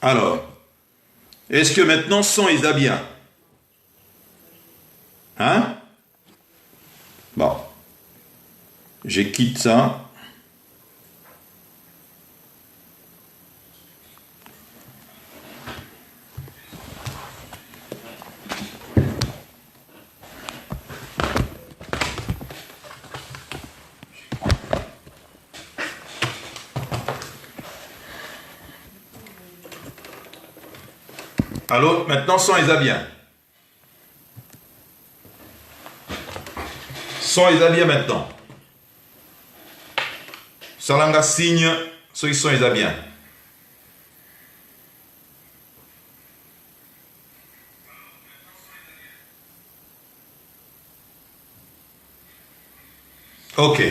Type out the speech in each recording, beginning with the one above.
Alors, est-ce que maintenant son est bien? Hein? Bon. Je quitte ça. Allô, maintenant son est bien. Son est bien maintenant. Salanga signe, ceux qui sont bien. Ok,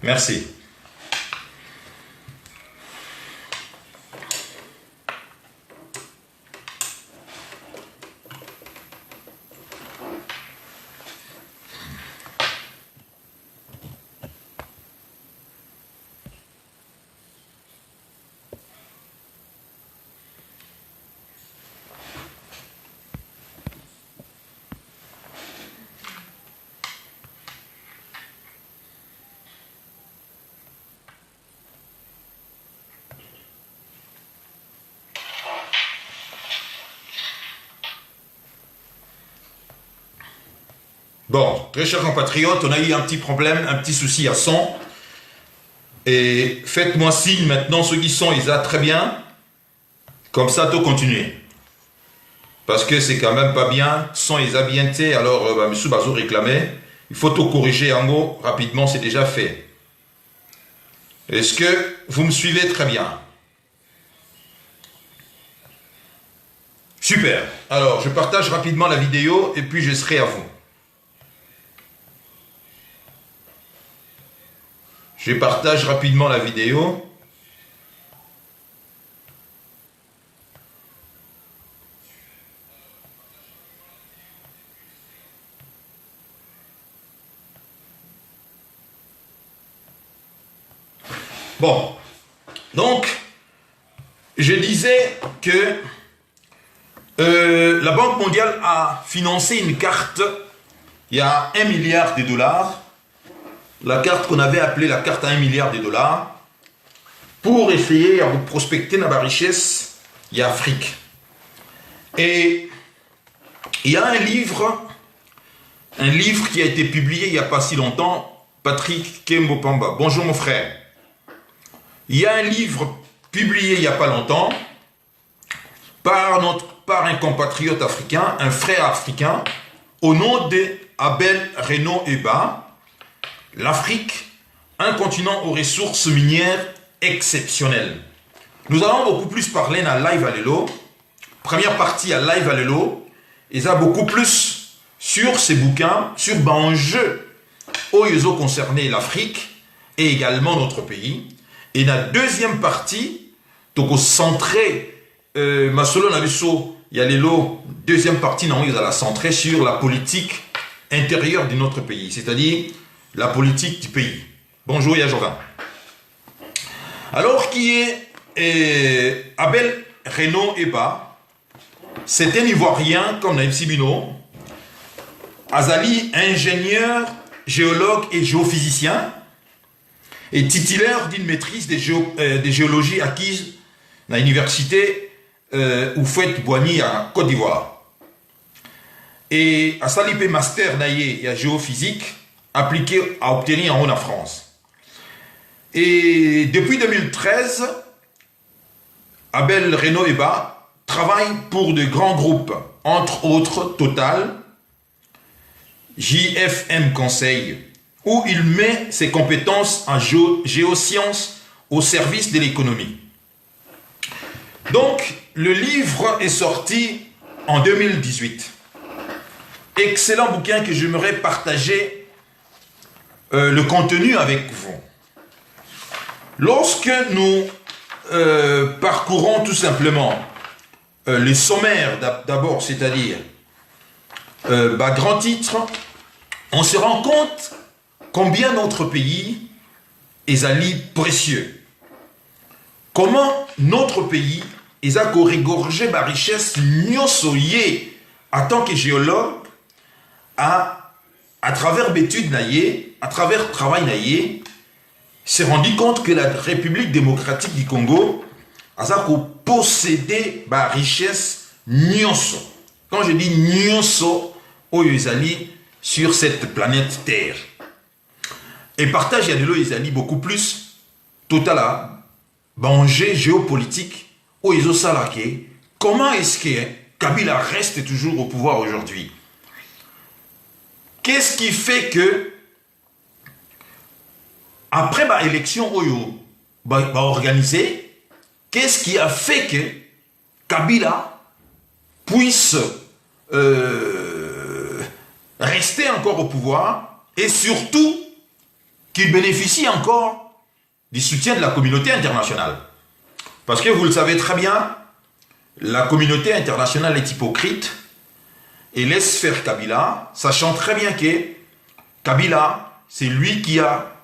merci. Bon, très chers compatriotes, on a eu un petit problème, un petit souci à son. Et faites-moi signe maintenant, ceux qui sont, ils a très bien. Comme ça, tout continuer. Parce que c'est quand même pas bien. Son, ils a bien été. Alors, M. Bazou réclamait. Il faut tout corriger en haut. Rapidement, c'est déjà fait. Est-ce que vous me suivez très bien? Super. Alors, je partage rapidement la vidéo et puis je serai à vous. Je partage rapidement la vidéo. Bon, donc, je disais que la Banque mondiale a financé une carte, il y a 1 milliard de dollars, la carte qu'on avait appelée la carte à 1 milliard de dollars, pour essayer à vous prospecter dans la richesse, il y a Afrique. Et il y a un livre qui a été publié il n'y a pas si longtemps, Patrick Kembopamba. Bonjour mon frère. Il y a un livre publié il n'y a pas longtemps par un compatriote africain, un frère africain, au nom d'Abel Reno Eba. L'Afrique, un continent aux ressources minières exceptionnelles. Nous allons beaucoup plus parler dans Live Alelo. Première partie à Live Alelo. Et ça beaucoup plus sur ces bouquins, sur enjeux aux concernés l'Afrique et également notre pays. Et dans la deuxième partie, donc au centré, Masolo Nabiso, il y a deuxième partie, non, il y a la centrée sur la politique intérieure de notre pays, c'est-à-dire la politique du pays. Bonjour Yajovin. Alors qui est Abel Reno Eba, c'est un Ivoirien comme Naïm Sibino, Azali, ingénieur, géologue et géophysicien, et titulaire d'une maîtrise de géologie acquise à l'université Oufouette-Boigny à Côte d'Ivoire. Et à Salipé Master naïe et géophysique appliqué à obtenir en France. Et depuis 2013, Abel Reno Eba travaille pour de grands groupes, entre autres Total, JFM Conseil, où il met ses compétences en géosciences au service de l'économie. Donc, le livre est sorti en 2018. Excellent bouquin que j'aimerais partager le contenu avec vous. Lorsque nous parcourons tout simplement les sommaires d'abord, c'est-à-dire grand titre, on se rend compte combien notre pays est précieux. Comment notre pays ils ont régorgé la richesse nyonsoye en tant que géologue à travers l'étude à travers le travail s'est rendu compte que la République démocratique du Congo a possédé la richesse nyonso. Quand je dis nyonso, oyezali sur cette planète Terre. Et partage il y a de l'eau ils beaucoup plus total danger géopolitique où ils ont salaké. Comment est-ce que Kabila reste toujours au pouvoir aujourd'hui? Qu'est-ce qui fait que après l'élection Oyo organisée, qu'est-ce qui a fait que Kabila puisse rester encore au pouvoir et surtout qu'il bénéficie encore du soutien de la communauté internationale? Parce que vous le savez très bien, la communauté internationale est hypocrite et laisse faire Kabila, sachant très bien que Kabila, c'est lui qui a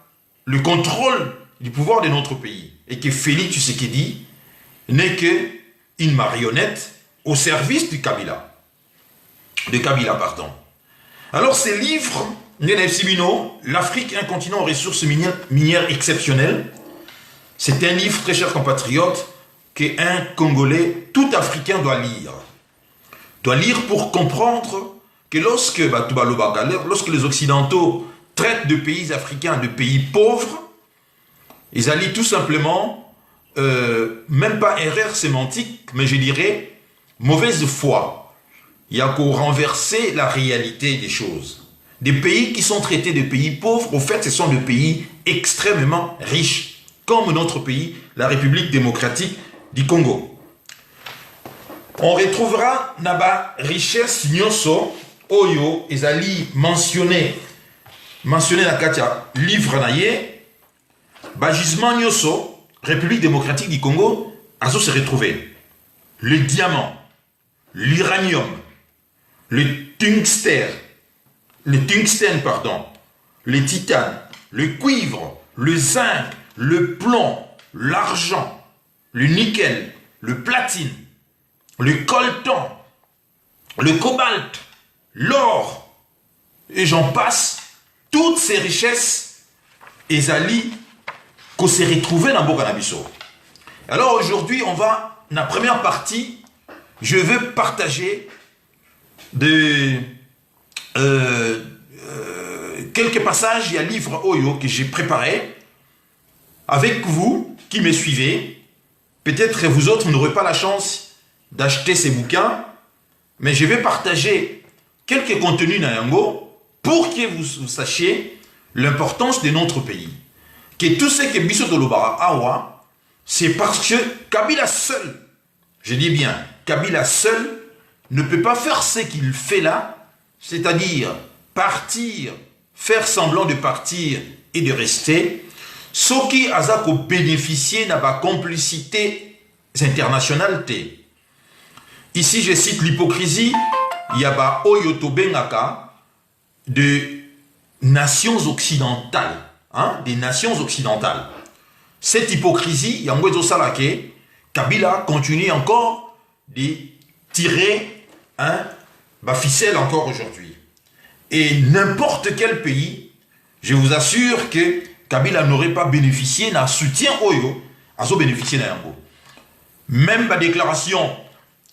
le contrôle du pouvoir de notre pays et que Félix Tshisekedi n'est qu'une marionnette au service de Kabila. Alors ces livres, l'Afrique, un continent aux ressources minières exceptionnelles, c'est un livre, très cher compatriote, qu'un Congolais, tout Africain doit lire. Doit lire pour comprendre que lorsque les Occidentaux traitent de pays africains, de pays pauvres, ils allient tout simplement, même pas erreur sémantique, mais je dirais mauvaise foi. Il y a qu'au renverser la réalité des choses. Des pays qui sont traités de pays pauvres, au fait, ce sont des pays extrêmement riches, comme notre pays, la République démocratique du Congo. On retrouvera naba richesse nyonso oyo ezali mentionné na katia livre naye bagisement nyonso République démocratique du Congo azo se retrouver le diamant, l'uranium, le tungstène, le titane, le cuivre, le zinc, le plomb, l'argent, le nickel, le platine, le coltan, le cobalt, l'or, et j'en passe, toutes ces richesses, ezali, qu'on s'est retrouvé dans Bokanabiso. Alors aujourd'hui, on va, dans la première partie, je veux partager quelques passages, il y a un livre Oyo que j'ai préparé, avec vous qui me suivez. Peut-être vous autres n'aurez pas la chance d'acheter ces bouquins, mais je vais partager quelques contenus Nayango pour que vous sachiez l'importance de notre pays. Que tout ce que Bisso Dolobara Awa, c'est parce que Kabila seul, je dis bien, Kabila seul ne peut pas faire ce qu'il fait là, c'est-à-dire partir, faire semblant de partir et de rester. Ce qui a bénéficié de la complicité internationale. Ici, je cite l'hypocrisie, il y a Oyoto Bengaka de nations occidentales. Des nations occidentales. Cette hypocrisie, Yangwezo Salake, Kabila continue encore de tirer ficelle encore aujourd'hui. Et n'importe quel pays, je vous assure que Kabila n'aurait pas bénéficié d'un soutien Oyo, à son bénéficier d'un Yango. Même la déclaration,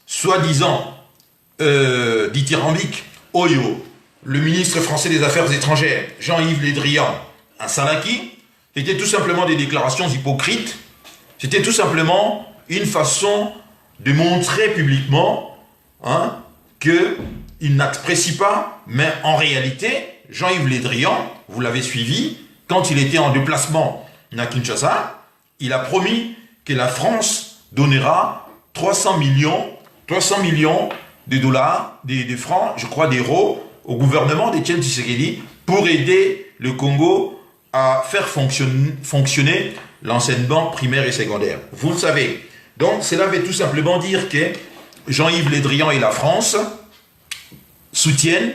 soi-disant, dithyrambique, Oyo, le ministre français des Affaires étrangères, Jean-Yves Le Drian, à Salaki, c'était tout simplement des déclarations hypocrites. C'était tout simplement une façon de montrer publiquement qu'il n'apprécie pas, mais en réalité, Jean-Yves Le Drian, vous l'avez suivi, quand il était en déplacement à Kinshasa, il a promis que la France donnera 300 millions de dollars, de francs, je crois d'euros, au gouvernement d'Étienne Tshisekedi pour aider le Congo à faire fonctionner l'enseignement primaire et secondaire. Vous le savez. Donc, cela veut tout simplement dire que Jean-Yves Le Drian et la France soutiennent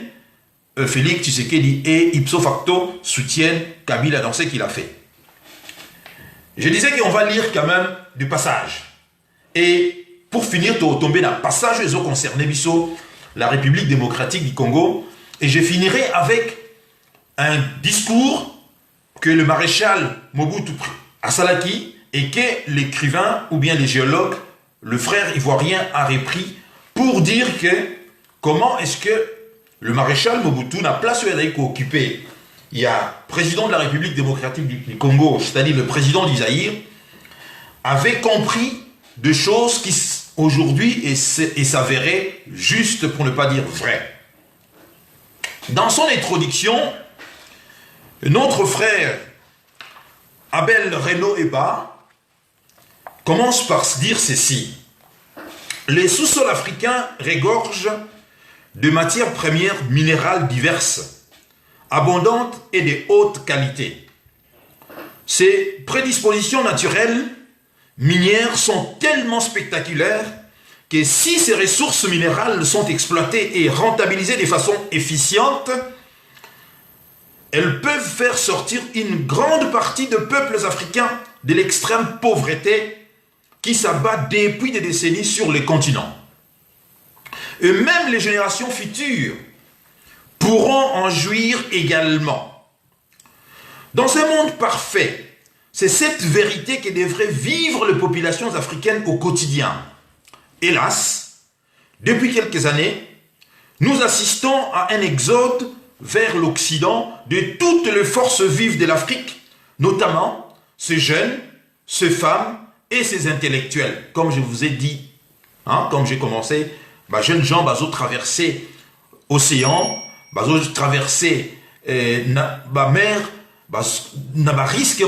Félix Tshisekedi et ipso facto soutiennent Kabila dans ce qu'il a fait. Je disais qu'on va lire quand même du passage. Et pour finir, tomber dans le passage ils ont concerné Bissau, la République démocratique du Congo. Et je finirai avec un discours que le maréchal Mobutu Asalaki et que l'écrivain ou bien les géologues, le frère ivoirien, a repris pour dire que comment est-ce que le maréchal Mobutu n'a pas souhaité occuper. Il y a le président de la République démocratique du Congo, c'est-à-dire le président du Zaïre, avait compris des choses qui aujourd'hui s'avéraient justes pour ne pas dire vraies. Dans son introduction, notre frère Abel Reno Eba commence par se dire ceci. Les sous-sols africains regorgent de matières premières minérales diverses, abondantes et de haute qualité. Ces prédispositions naturelles minières sont tellement spectaculaires que si ces ressources minérales sont exploitées et rentabilisées de façon efficiente, elles peuvent faire sortir une grande partie de peuples africains de l'extrême pauvreté qui s'abat depuis des décennies sur le continent. Et même les générations futures pourront en jouir également. Dans un monde parfait, c'est cette vérité que devraient vivre les populations africaines au quotidien. Hélas, depuis quelques années, nous assistons à un exode vers l'Occident de toutes les forces vives de l'Afrique, notamment ces jeunes, ces femmes et ces intellectuels. Comme je vous ai dit, comme j'ai commencé, jeunes gens ont traversé l'océan, ont traversé la mer, n'a risque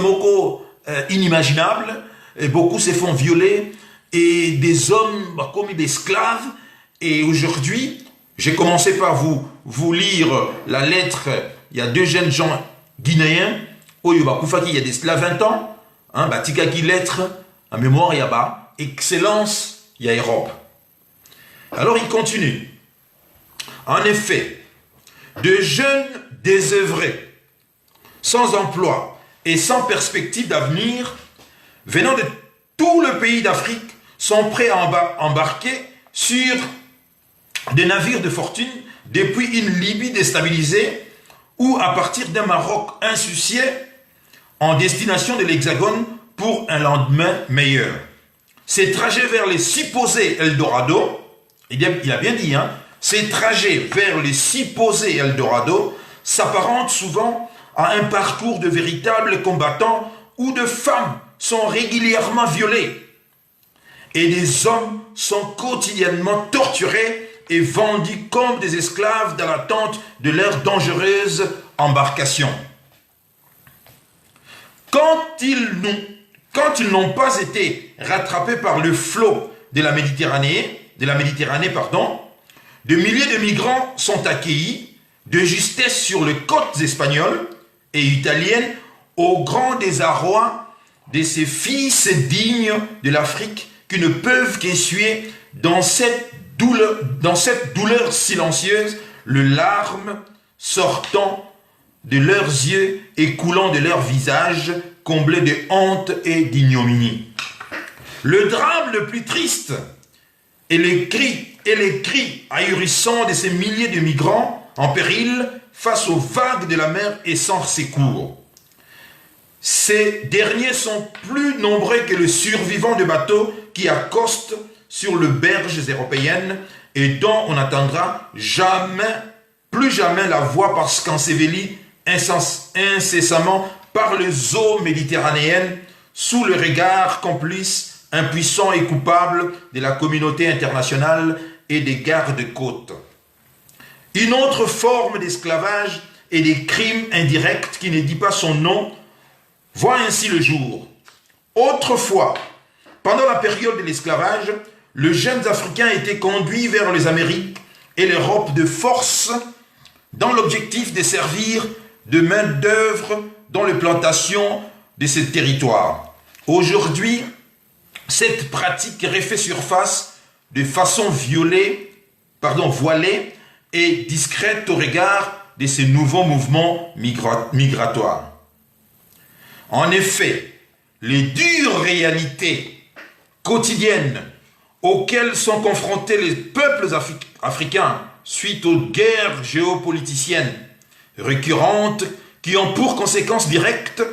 inimaginable, et beaucoup se font violer, et des hommes commis des esclaves. Et aujourd'hui, j'ai commencé par vous lire la lettre. Il y a deux jeunes gens guinéens, il y a des 20 ans, Tikaki lettre, en mémoire, il y a excellence, il y a Europe. Alors il continue. En effet, de jeunes désœuvrés, sans emploi et sans perspective d'avenir, venant de tout le pays d'Afrique, sont prêts à embarquer sur des navires de fortune depuis une Libye déstabilisée ou à partir d'un Maroc insoucié en destination de l'Hexagone pour un lendemain meilleur. Ces trajets vers les supposés Eldorado, il a bien dit, ces trajets vers les supposés Eldorado s'apparentent souvent à un parcours de véritables combattants où de femmes sont régulièrement violées et des hommes sont quotidiennement torturés et vendus comme des esclaves dans l'attente de leur dangereuse embarcation. Quand ils n'ont pas été rattrapés par le flot de la Méditerranée, de milliers de migrants sont accueillis de justesse sur les côtes espagnoles et italiennes au grand désarroi de ces fils dignes de l'Afrique qui ne peuvent qu'essuyer dans cette douleur silencieuse les larmes sortant de leurs yeux et coulant de leurs visages comblés de honte et d'ignominie. Le drame le plus triste est les cris ahurissants de ces milliers de migrants en péril face aux vagues de la mer et sans secours. Ces derniers sont plus nombreux que les survivants de bateaux qui accostent sur les berges européennes et dont on n'entendra plus jamais la voix parce qu'ensevelis incessamment par les eaux méditerranéennes sous le regard complice, impuissant et coupable de la communauté internationale et des gardes-côtes. Une autre forme d'esclavage et des crimes indirects qui ne dit pas son nom voit ainsi le jour. Autrefois, pendant la période de l'esclavage, les jeunes Africains étaient conduits vers les Amériques et l'Europe de force dans l'objectif de servir de main-d'œuvre dans les plantations de ces territoires. Aujourd'hui, cette pratique refait surface de façon voilée et discrète au regard de ces nouveaux mouvements migratoires. En effet, les dures réalités quotidiennes auxquelles sont confrontés les peuples africains suite aux guerres géopoliticiennes récurrentes qui ont pour conséquence directe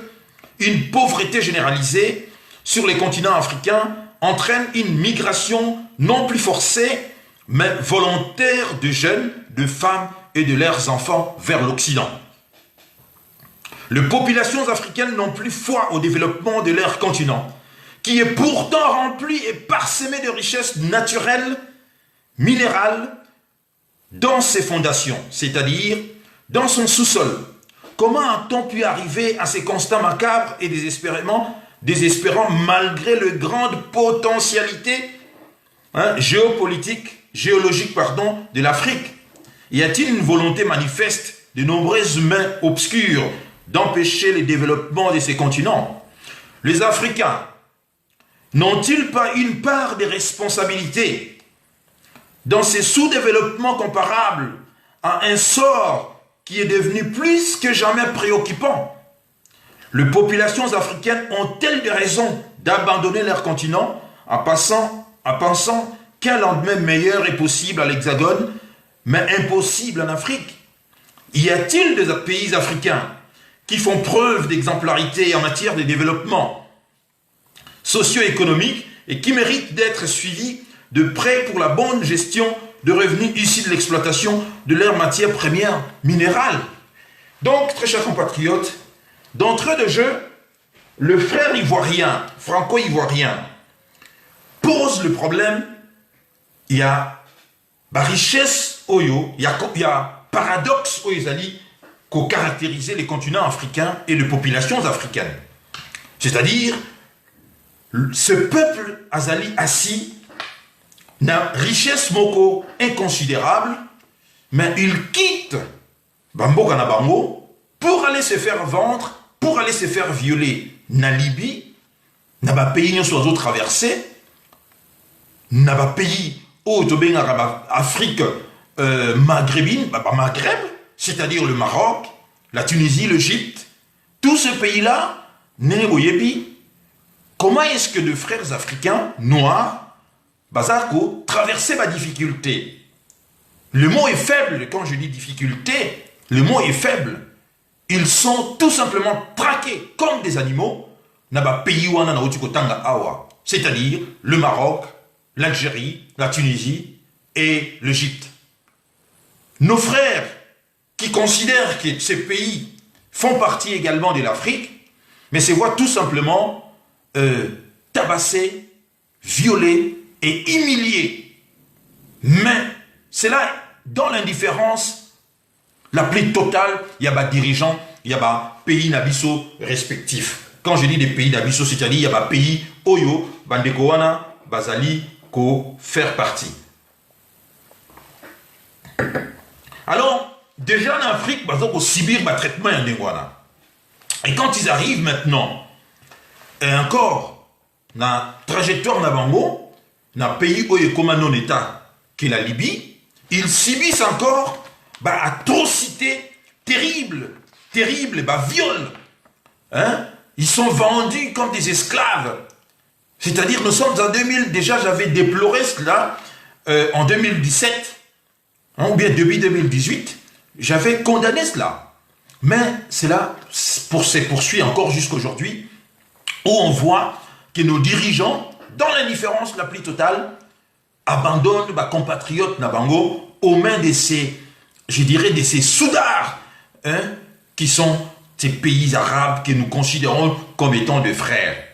une pauvreté généralisée sur les continents africains, entraîne une migration non plus forcée, mais volontaire de jeunes, de femmes et de leurs enfants vers l'Occident. Les populations africaines n'ont plus foi au développement de leur continent, qui est pourtant rempli et parsemé de richesses naturelles, minérales, dans ses fondations, c'est-à-dire dans son sous-sol. Comment a-t-on pu arriver à ces constats macabres et désespérants malgré les grandes potentialités géologiques de l'Afrique? Y a-t-il une volonté manifeste de nombreuses mains obscures d'empêcher le développement de ces continents? Les Africains n'ont-ils pas une part de responsabilité dans ces sous-développements comparables à un sort qui est devenu plus que jamais préoccupant? Les populations africaines ont-elles des raisons d'abandonner leur continent en pensant qu'un lendemain meilleur est possible à l'Hexagone, mais impossible en Afrique? Y a-t-il des pays africains qui font preuve d'exemplarité en matière de développement socio-économique et qui méritent d'être suivis de près pour la bonne gestion de revenus issus de l'exploitation de leurs matières premières minérales? Donc, très chers compatriotes, d'entrée de jeu, le frère ivoirien, franco-ivoirien, pose le problème. Il y a richesse, il y a paradoxe aux Ezali qu'ont caractérisé les continents africains et les populations africaines. C'est-à-dire, ce peuple azali assis n'a richesse moko inconsidérable, mais il quitte Bambo Ganabango pour aller se faire vendre, pour aller se faire violer. Na Libye, n'a pas pays n'y soit traversé, n'a pas pays où Afrique maghrébine, Maghreb, c'est-à-dire le Maroc, la Tunisie, l'Égypte, tout ce pays-là, comment est-ce que de frères africains noirs, Bazako, traversaient ma difficulté? Le mot est faible quand je dis difficulté, le mot est faible. Ils sont tout simplement traqués comme des animaux, c'est-à-dire le Maroc, l'Algérie, la Tunisie et l'Égypte. Nos frères qui considèrent que ces pays font partie également de l'Afrique, mais se voient tout simplement tabassés, violés et humiliés. Mais c'est là, dans l'indifférence la plus totale, il y a des dirigeants, il y a des pays nabisso respectifs. Quand je dis des pays nabisso, c'est-à-dire il y a des pays Oyo, Bandekowana, Bazali, ko faire partie. Alors, déjà en Afrique, ils ont subir un traitement indégoana. Et quand ils arrivent maintenant, et encore, dans la trajectoire Nabango, dans le pays où il y a comme un non-État, qui est la Libye, ils subissent encore atrocités terribles, viol. Ils sont vendus comme des esclaves. C'est-à-dire, nous sommes en 2000, déjà j'avais déploré cela en 2017, ou bien depuis 2018, j'avais condamné cela. Mais cela se poursuit encore jusqu'aujourd'hui, où on voit que nos dirigeants, dans l'indifférence la plus totale, abandonnent nos compatriotes Nabango aux mains de ces, je dirais, de ces soudards, qui sont ces pays arabes que nous considérons comme étant des frères.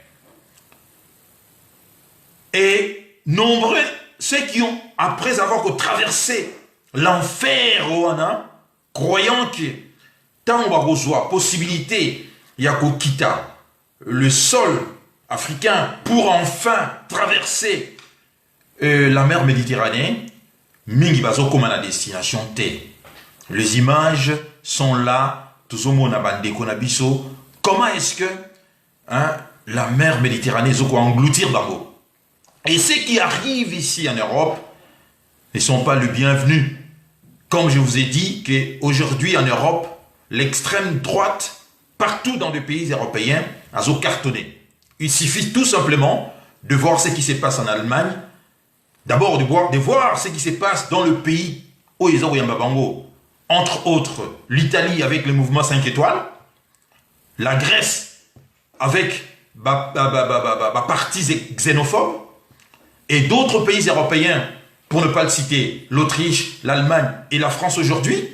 Et nombreux, ceux qui ont, après avoir traversé l'enfer, croyant que tant on va recevoir possibilité, il y a quitter le sol africain pour enfin traverser la mer Méditerranée, mingi bazo comme à la destination T. Les images sont là, tous au monde Konabiso. Comment est-ce que la mer Méditerranée va engloutir Bango? Et ceux qui arrivent ici en Europe ne sont pas les bienvenus. Comme je vous ai dit qu'aujourd'hui en Europe, l'extrême droite, partout dans les pays européens, a cartonné. Il suffit tout simplement de voir ce qui se passe en Allemagne d'abord de voir ce qui se passe dans le pays où ils ont Yambabango, entre autres l'Italie avec le mouvement 5 étoiles, la Grèce avec partis xénophobes, et d'autres pays européens, pour ne pas le citer, l'Autriche, l'Allemagne et la France aujourd'hui,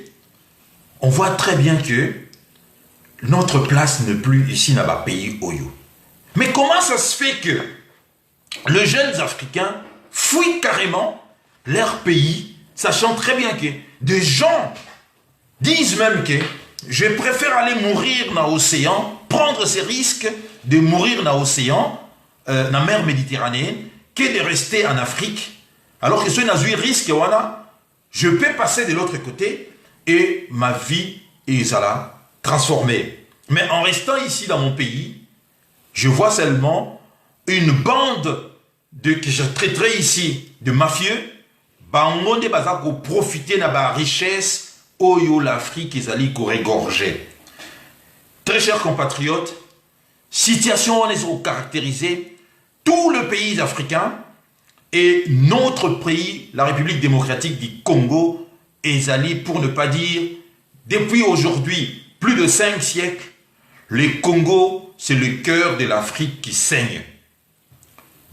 on voit très bien que notre place n'est plus ici dans le pays Oyo. Mais comment ça se fait que les jeunes Africains fuient carrément leur pays, sachant très bien que des gens disent même que je préfère aller mourir dans l'océan, prendre ces risques de mourir dans l'océan, dans la mer Méditerranée, que de rester en Afrique. Alors que ce n'est pas risque, je peux passer de l'autre côté et ma vie est transformée. Mais en restant ici dans mon pays, je vois seulement une bande que je traiterai ici de mafieux, bangonde bazako profiter de la richesse oyo l'Afrique ezali ko régorger. Très chers compatriotes, situation est caractérisée tout le pays africain et notre pays, la République démocratique du Congo, ezali pour ne pas dire depuis aujourd'hui plus de 5 siècles, le Congo c'est le cœur de l'Afrique qui saigne.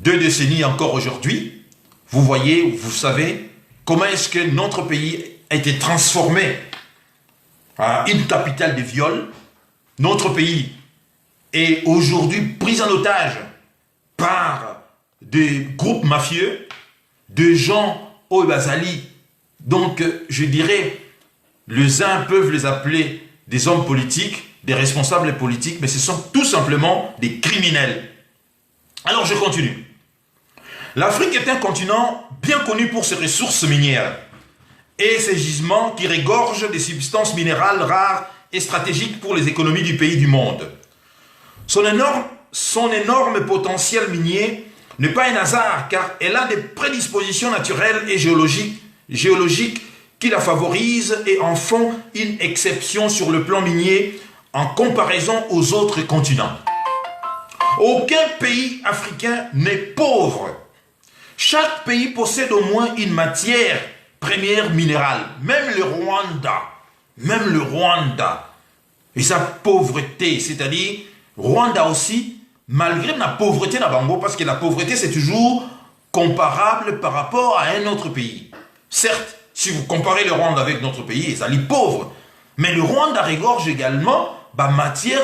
2 décennies encore aujourd'hui, vous voyez, vous savez, comment est-ce que notre pays a été transformé en une capitale de viol. Notre pays est aujourd'hui pris en otage par des groupes mafieux, de gens au Bazali. Donc, je dirais, les uns peuvent les appeler des hommes politiques, des responsables politiques, mais ce sont tout simplement des criminels. Alors, je continue. L'Afrique est un continent bien connu pour ses ressources minières et ses gisements qui regorgent des substances minérales rares et stratégiques pour les économies du pays du monde. Son énorme potentiel minier n'est pas un hasard car elle a des prédispositions naturelles et géologiques qui la favorisent et en font une exception sur le plan minier en comparaison aux autres continents. Aucun pays africain n'est pauvre. Chaque pays possède au moins une matière première minérale. Même le Rwanda, et sa pauvreté, c'est-à-dire Rwanda aussi, malgré la pauvreté dans Bango, parce que la pauvreté c'est toujours comparable par rapport à un autre pays. Certes, si vous comparez le Rwanda avec notre pays, ça est pauvre, mais le Rwanda regorge également matière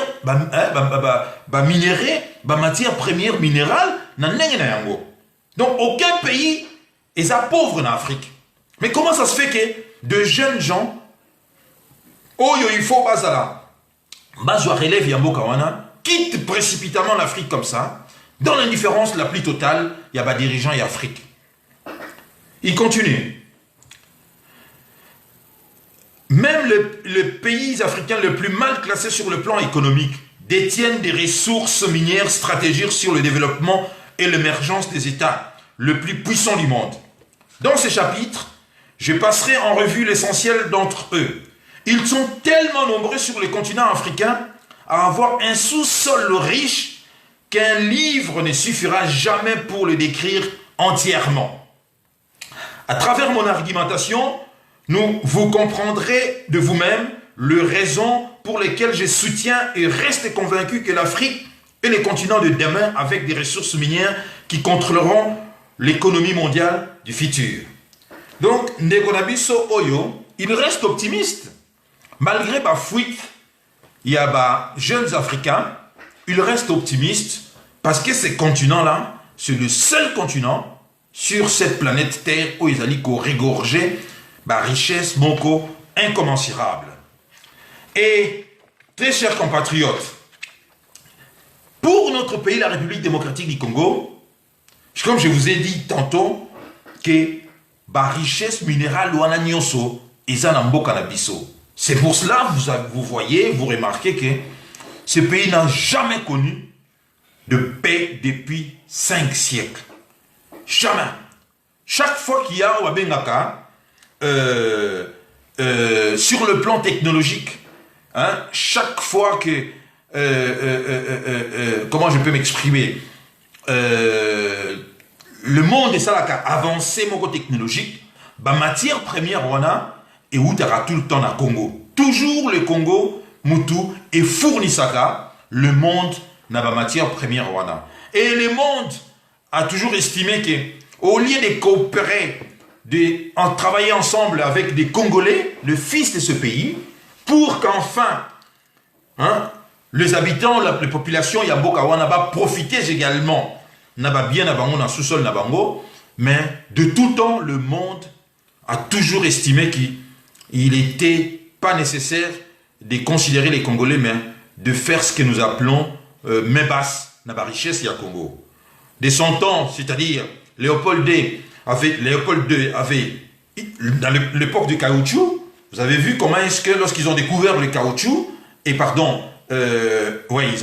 matière première minérale dans Yango. Donc aucun pays est pauvre en Afrique. Mais comment ça se fait que de jeunes gens, il faut relève Yambo Kawana, quittent précipitamment l'Afrique comme ça, dans l'indifférence la plus totale, il y a des dirigeants et Afrique. Il continue. Même les pays africains les plus mal classés sur le plan économique détiennent des ressources minières stratégiques sur le développement et l'émergence des États les plus puissants du monde. Dans ces chapitres, je passerai en revue l'essentiel d'entre eux. Ils sont tellement nombreux sur le continent africain à avoir un sous-sol riche qu'un livre ne suffira jamais pour le décrire entièrement. À travers mon argumentation, vous comprendrez de vous-même les raisons pour lesquelles je soutiens et reste convaincu que l'Afrique est le continent de demain avec des ressources minières qui contrôleront l'économie mondiale du futur. Donc, Ndegonabiso Oyo, il reste optimiste. Malgré ma fuite, il y a des jeunes Africains, il reste optimiste parce que ce continent-là, c'est le seul continent sur cette planète Terre où ils ont régorgé richesse moko incommensurable. Et, très chers compatriotes, pour notre pays, la République démocratique du Congo, comme je vous ai dit tantôt, que la richesse minérale wana nyonso eza na mboka na biso. C'est pour cela vous voyez, vous remarquez que ce pays n'a jamais connu de paix depuis 5 siècles. Jamais. Chaque fois qu'il y a Wabengaka, sur le plan technologique, chaque fois que comment je peux m'exprimer, le monde est ça la avancé mon technologique, bah matière première wana et où t'auras tout le temps na Congo. Toujours le Congo mutu et fournissaka le monde n'a pas matière première wana. Et le monde a toujours estimé que au lieu de coopérer, en travailler ensemble avec des Congolais, le fils de ce pays, pour qu'enfin les habitants, la population Yamboka Wanaba profitent également Naba bien Nabango dans sous-sol Nabango, mais de tout temps, le monde a toujours estimé qu'il n'était pas nécessaire de considérer les Congolais, mais de faire ce que nous appelons main basse, Naba richesse ya Congo. De son temps, c'est-à-dire Léopold II avait, dans l'époque du caoutchouc, vous avez vu comment est-ce que lorsqu'ils ont découvert le caoutchouc, ils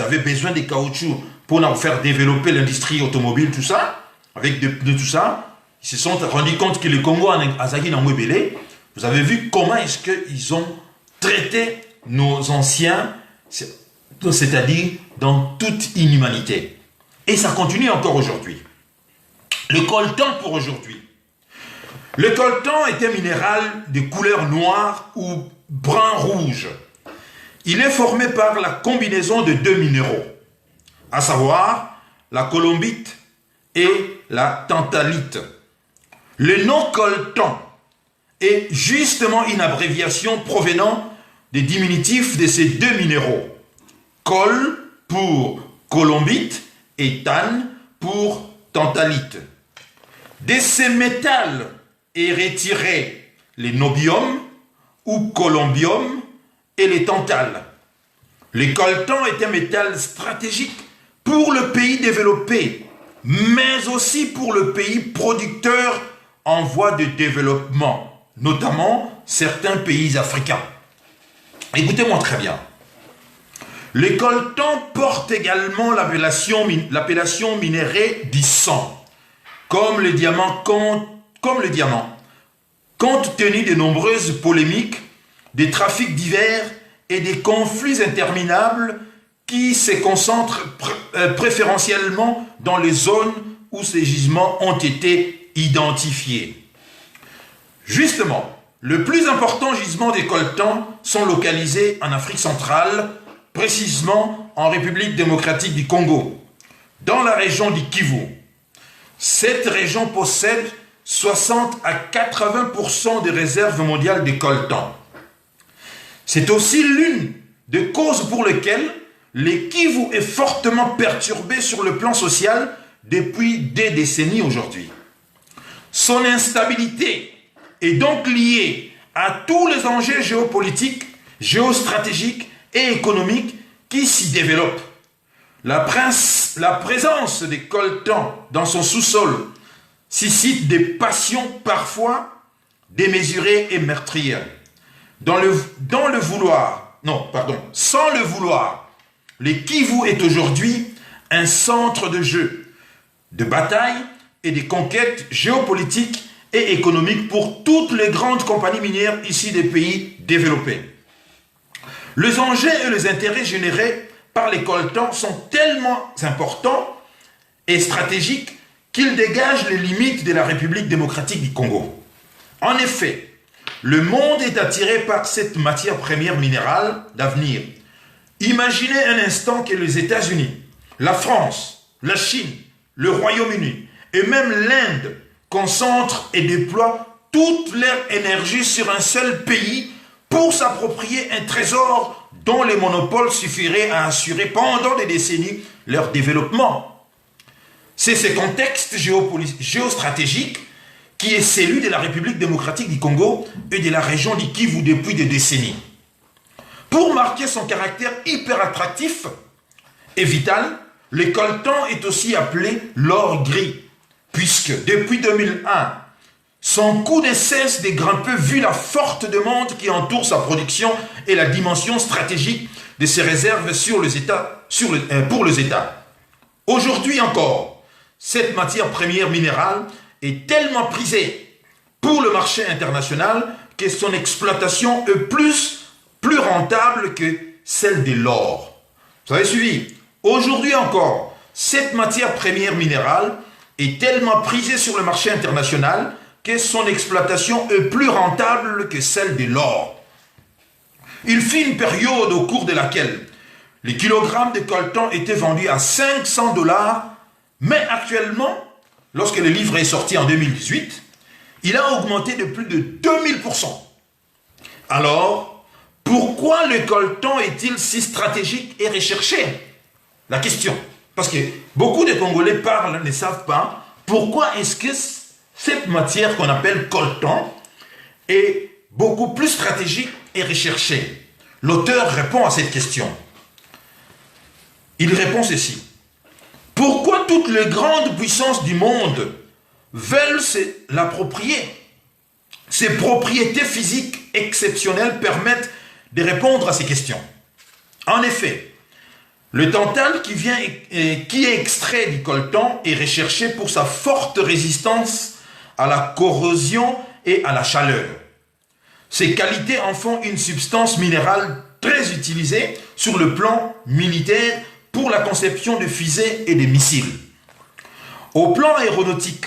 avaient besoin de caoutchouc pour faire développer l'industrie automobile, tout ça, avec de tout ça, ils se sont rendus compte que le Congo a Zagi Nangwebele. Vous avez vu comment est-ce qu'ils ont traité nos anciens, c'est-à-dire dans toute inhumanité. Et ça continue encore aujourd'hui. Le coltan pour aujourd'hui. Le coltan est un minéral de couleur noire ou brun-rouge. Il est formé par la combinaison de deux minéraux, à savoir la colombite et la tantalite. Le nom coltan est justement une abréviation provenant des diminutifs de ces deux minéraux. Col pour colombite et tan pour tantalite. De ces métals est retiré les nobium ou colombium et les tantales. Le coltan est un métal stratégique pour le pays développé, mais aussi pour le pays producteur en voie de développement, notamment certains pays africains. Écoutez-moi très bien. Le coltan porte également l'appellation minérée du sang, comme le diamant. Compte tenu de nombreuses polémiques, des trafics divers et des conflits interminables qui se concentrent préférentiellement dans les zones où ces gisements ont été identifiés. Justement, le plus important gisement des coltans sont localisés en Afrique centrale, précisément en République démocratique du Congo, dans la région du Kivu. Cette région possède 60 à 80% des réserves mondiales de coltan. C'est aussi l'une des causes pour lesquelles le Kivu est fortement perturbé sur le plan social depuis des décennies aujourd'hui. Son instabilité est donc liée à tous les enjeux géopolitiques, géostratégiques et économiques qui s'y développent. La présence des coltans dans son sous-sol suscite des passions parfois démesurées et meurtrières. Sans le vouloir, le Kivu est aujourd'hui un centre de jeu, de bataille et de conquêtes géopolitiques et économiques pour toutes les grandes compagnies minières issues des pays développés. Les enjeux et les intérêts générés par les coltans sont tellement importants et stratégiques qu'ils dégagent les limites de la République démocratique du Congo. En effet, le monde est attiré par cette matière première minérale d'avenir. Imaginez un instant que les États-Unis, la France, la Chine, le Royaume-Uni et même l'Inde concentrent et déploient toute leur énergie sur un seul pays pour s'approprier un trésor dont les monopoles suffiraient à assurer pendant des décennies leur développement. C'est ce contexte géostratégique qui est celui de la République démocratique du Congo et de la région du Kivu depuis des décennies. Pour marquer son caractère hyper attractif et vital, le coltan est aussi appelé l'or gris, puisque depuis 2001, son coût ne cesse de grimper vu la forte demande qui entoure sa production et la dimension stratégique de ses réserves pour les États. Aujourd'hui encore, cette matière première minérale est tellement prisée pour le marché international que son exploitation est plus rentable que celle de l'or. Vous avez suivi? Aujourd'hui encore, cette matière première minérale est tellement prisé sur le marché international que son exploitation est plus rentable que celle de l'or. Il fut une période au cours de laquelle les kilogrammes de coltan étaient vendus à 500 $, mais actuellement, lorsque le livre est sorti en 2018, il a augmenté de plus de 2000%. Alors, pourquoi le coltan est-il si stratégique et recherché? La question. Parce que beaucoup de Congolais parlent, ne savent pas pourquoi est-ce que cette matière qu'on appelle coltan est beaucoup plus stratégique et recherchée. L'auteur répond à cette question. Il répond ceci. Pourquoi toutes les grandes puissances du monde veulent l'approprier? Ces propriétés physiques exceptionnelles permettent de répondre à ces questions. En effet, le tantal qui est extrait du coltan est recherché pour sa forte résistance à la corrosion et à la chaleur. Ces qualités en font une substance minérale très utilisée sur le plan militaire pour la conception de fusées et de missiles. Au plan aéronautique,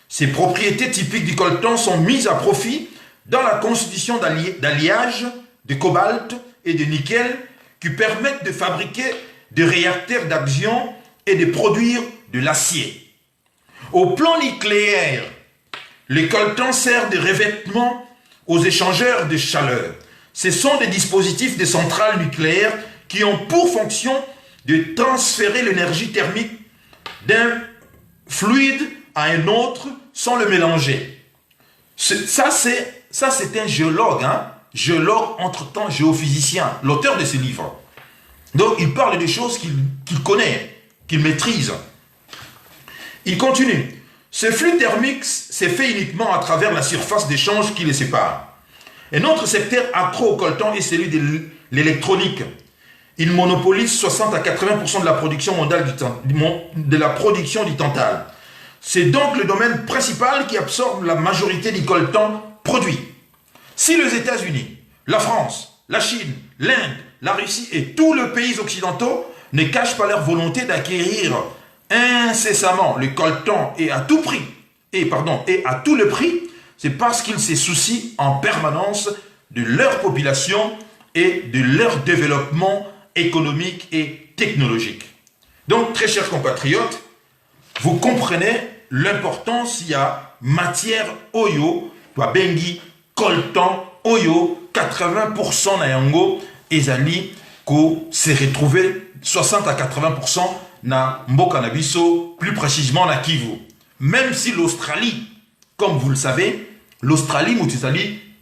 ces propriétés typiques du coltan sont mises à profit dans la constitution d'alliages de cobalt et de nickel qui permettent de fabriquer des réacteurs d'action et de produire de l'acier. Au plan nucléaire, le coltan sert de revêtement aux échangeurs de chaleur. Ce sont des dispositifs de centrales nucléaires qui ont pour fonction de transférer l'énergie thermique d'un fluide à un autre sans le mélanger. Ça, c'est un géologue, géologue entre-temps géophysicien, l'auteur de ce livre. Donc, il parle des choses qu'il connaît, qu'il maîtrise. Il continue. Ce flux thermique s'est fait uniquement à travers la surface d'échange qui les sépare. Un autre secteur accro au coltan est celui de l'électronique. Il monopolise 60 à 80% de la production mondiale du tantal. C'est donc le domaine principal qui absorbe la majorité du coltan produit. Si les États-Unis, la France, la Chine, l'Inde, la Russie et tous les pays occidentaux ne cachent pas leur volonté d'acquérir incessamment le coltan et à tout le prix, c'est parce qu'ils se soucient en permanence de leur population et de leur développement économique et technologique. Donc, très chers compatriotes, vous comprenez l'importance, il y a matière oyo, bengi, coltan, oyo, 80% na yango, ezali, ko se retrouver 60 à 80% na mboka na biso, plus précisément na Kivu. Même si l'Australie, comme vous le savez, l'Australie,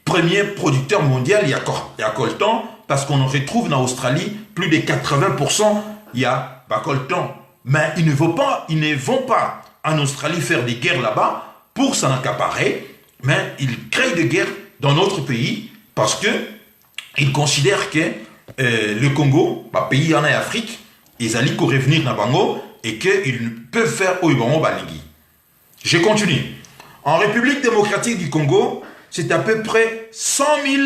premier producteur mondial, il y a coltan, parce qu'on retrouve dans l'Australie plus de 80%, il y a coltan. Mais ils ne vont pas en Australie faire des guerres là-bas pour s'en accaparer, mais ils créent des guerres dans notre pays parce qu'ils considèrent que le Congo, pays en Afrique, ils allaient revenir dans Bango et qu'ils peuvent faire Oibango Baligi. Je continue. En République démocratique du Congo, c'est à peu près 100 000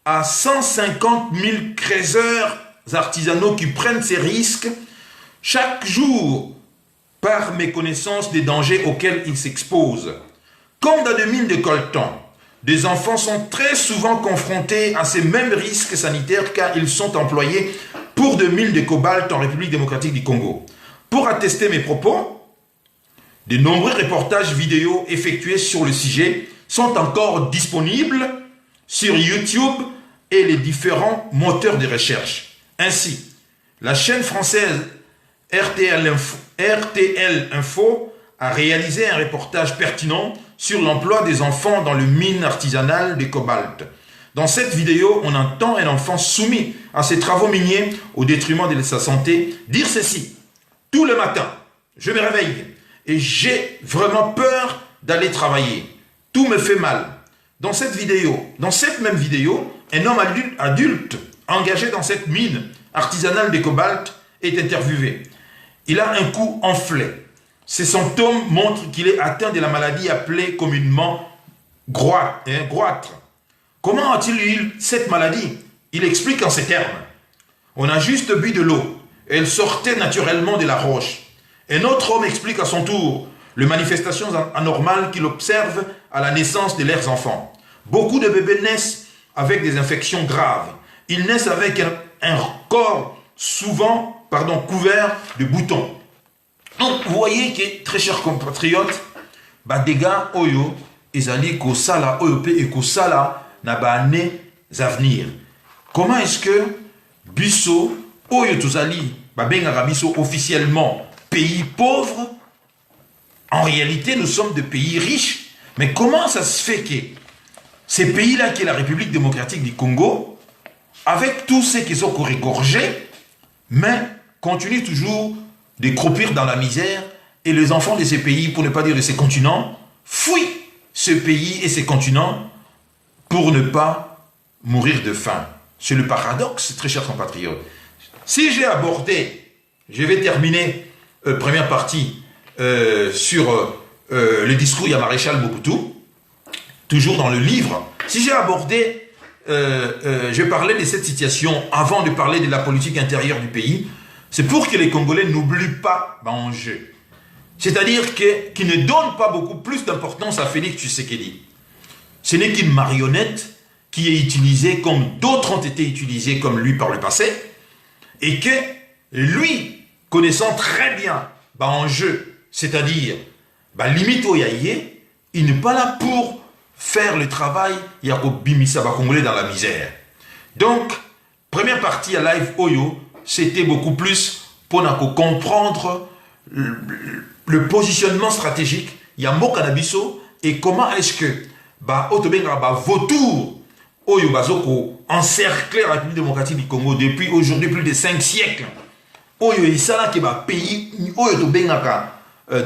à 150 000 créateurs artisanaux qui prennent ces risques chaque jour par méconnaissance des dangers auxquels ils s'exposent. Comme dans des mines de coltan, des enfants sont très souvent confrontés à ces mêmes risques sanitaires car ils sont employés pour des mines de cobalt en République démocratique du Congo. Pour attester mes propos, de nombreux reportages vidéo effectués sur le sujet sont encore disponibles sur YouTube et les différents moteurs de recherche. Ainsi, la chaîne française RTL Info a réalisé un reportage pertinent sur l'emploi des enfants dans le mine artisanale de cobalt. Dans cette vidéo, on entend un enfant soumis à ces travaux miniers au détriment de sa santé dire ceci. Tout le matin, je me réveille et j'ai vraiment peur d'aller travailler. Tout me fait mal. Dans cette même vidéo, un homme adulte engagé dans cette mine artisanale de cobalt est interviewé. Il a un cou enflé. Ces symptômes montrent qu'il est atteint de la maladie appelée communément goitre. Comment a-t-il eu cette maladie? Il explique en ces termes. On a juste bu de l'eau. Elle sortait naturellement de la roche. Un autre homme explique à son tour. les manifestations anormales qu'il observe à la naissance de leurs enfants. Beaucoup de bébés naissent avec des infections graves. Ils naissent avec un corps souvent couvert de boutons. Donc, vous voyez que, très chers compatriotes, des gars, oyo, ils allaient qu'au sala, oyo, et qu'au sala, n'a pas années à venir. Comment est-ce que Bisso, oyo, tous ali, benga Bisso officiellement pays pauvre, en réalité, nous sommes des pays riches. Mais comment ça se fait que ces pays-là, qui est la République démocratique du Congo, avec tous ceux qui sont régorgés, mais continuent toujours de croupir dans la misère, et les enfants de ces pays, pour ne pas dire de ces continents, fuient ce pays et ces continents pour ne pas mourir de faim. C'est le paradoxe, très chers compatriotes. Si j'ai abordé, je vais terminer première partie sur le discours du maréchal Mobutu, toujours dans le livre. Si j'ai abordé, je parlais de cette situation avant de parler de la politique intérieure du pays, c'est pour que les Congolais n'oublient pas l'enjeu. C'est-à-dire qu'ils ne donnent pas beaucoup plus d'importance à Félix Tshisekedi. Ce n'est qu'une marionnette qui est utilisée comme d'autres ont été utilisés comme lui par le passé, et que lui, connaissant très bien l'enjeu, c'est-à-dire limite au yaïe, il n'est pas là pour faire le travail Bimisa Congolais dans la misère. Donc, première partie à Live Oyo, c'était beaucoup plus pour comprendre le positionnement stratégique, Yambo Kanabiso, et comment est-ce que vautour Oyo Bazoko encerclé la République démocratique du Congo depuis aujourd'hui plus de 5 siècles. Oyo et ça qui va pays Oyo Bengaka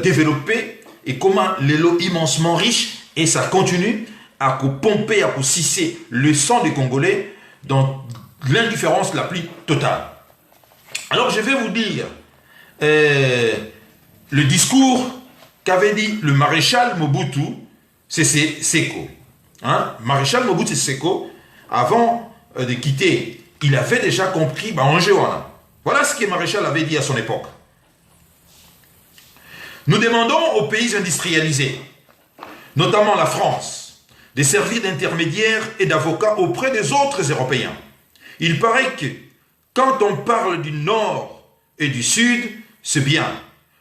développé, et comment l'élo immensement riche, et ça continue à pomper, à sisser le sang des Congolais dans l'indifférence la plus totale. Alors je vais vous dire le discours qu'avait dit le maréchal Mobutu Sese Seko. Maréchal Mobutu Sese Seko, avant de quitter, il avait déjà compris voilà ce que le maréchal avait dit à son époque. Nous demandons aux pays industrialisés, notamment la France, de servir d'intermédiaires et d'avocats auprès des autres Européens. Il paraît que quand on parle du Nord et du Sud, c'est bien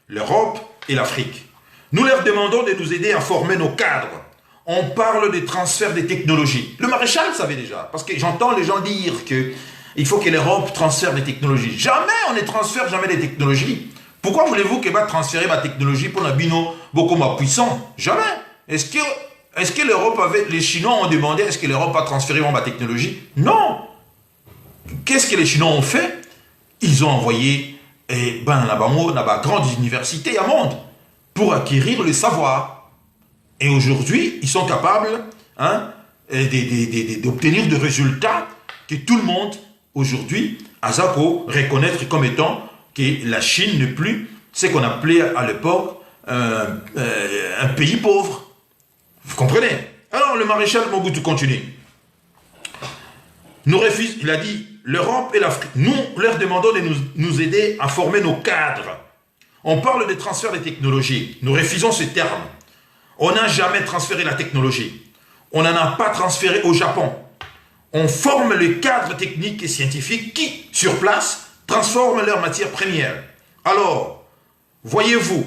l'Europe et l'Afrique. Nous leur demandons de nous aider à former nos cadres. On parle des transferts des technologies. Le maréchal savait déjà, parce que j'entends les gens dire qu'il faut que l'Europe transfère des technologies. Jamais on ne transfère jamais des technologies. Pourquoi voulez-vous qu'elle va transférer ma technologie pour un bino beaucoup moins puissant? Jamais. Est-ce que l'Europe avait... Les Chinois ont demandé, est-ce que l'Europe va transférer ma technologie? Non. Qu'est-ce que les Chinois ont fait? Ils ont envoyé la grande université à monde pour acquérir le savoir. Et aujourd'hui, ils sont capables d'obtenir des résultats que tout le monde, aujourd'hui, a reconnaître comme étant que la Chine n'est plus ce qu'on appelait à l'époque un pays pauvre. Vous comprenez? Alors le maréchal Mobutu continue. Il a dit, l'Europe et l'Afrique, nous leur demandons de nous aider à former nos cadres. On parle de transfert des technologies. Nous refusons ce terme. On n'a jamais transféré la technologie. On n'en a pas transféré au Japon. On forme les cadres techniques et scientifiques qui, sur place, transforment leurs matières premières. Alors, voyez-vous,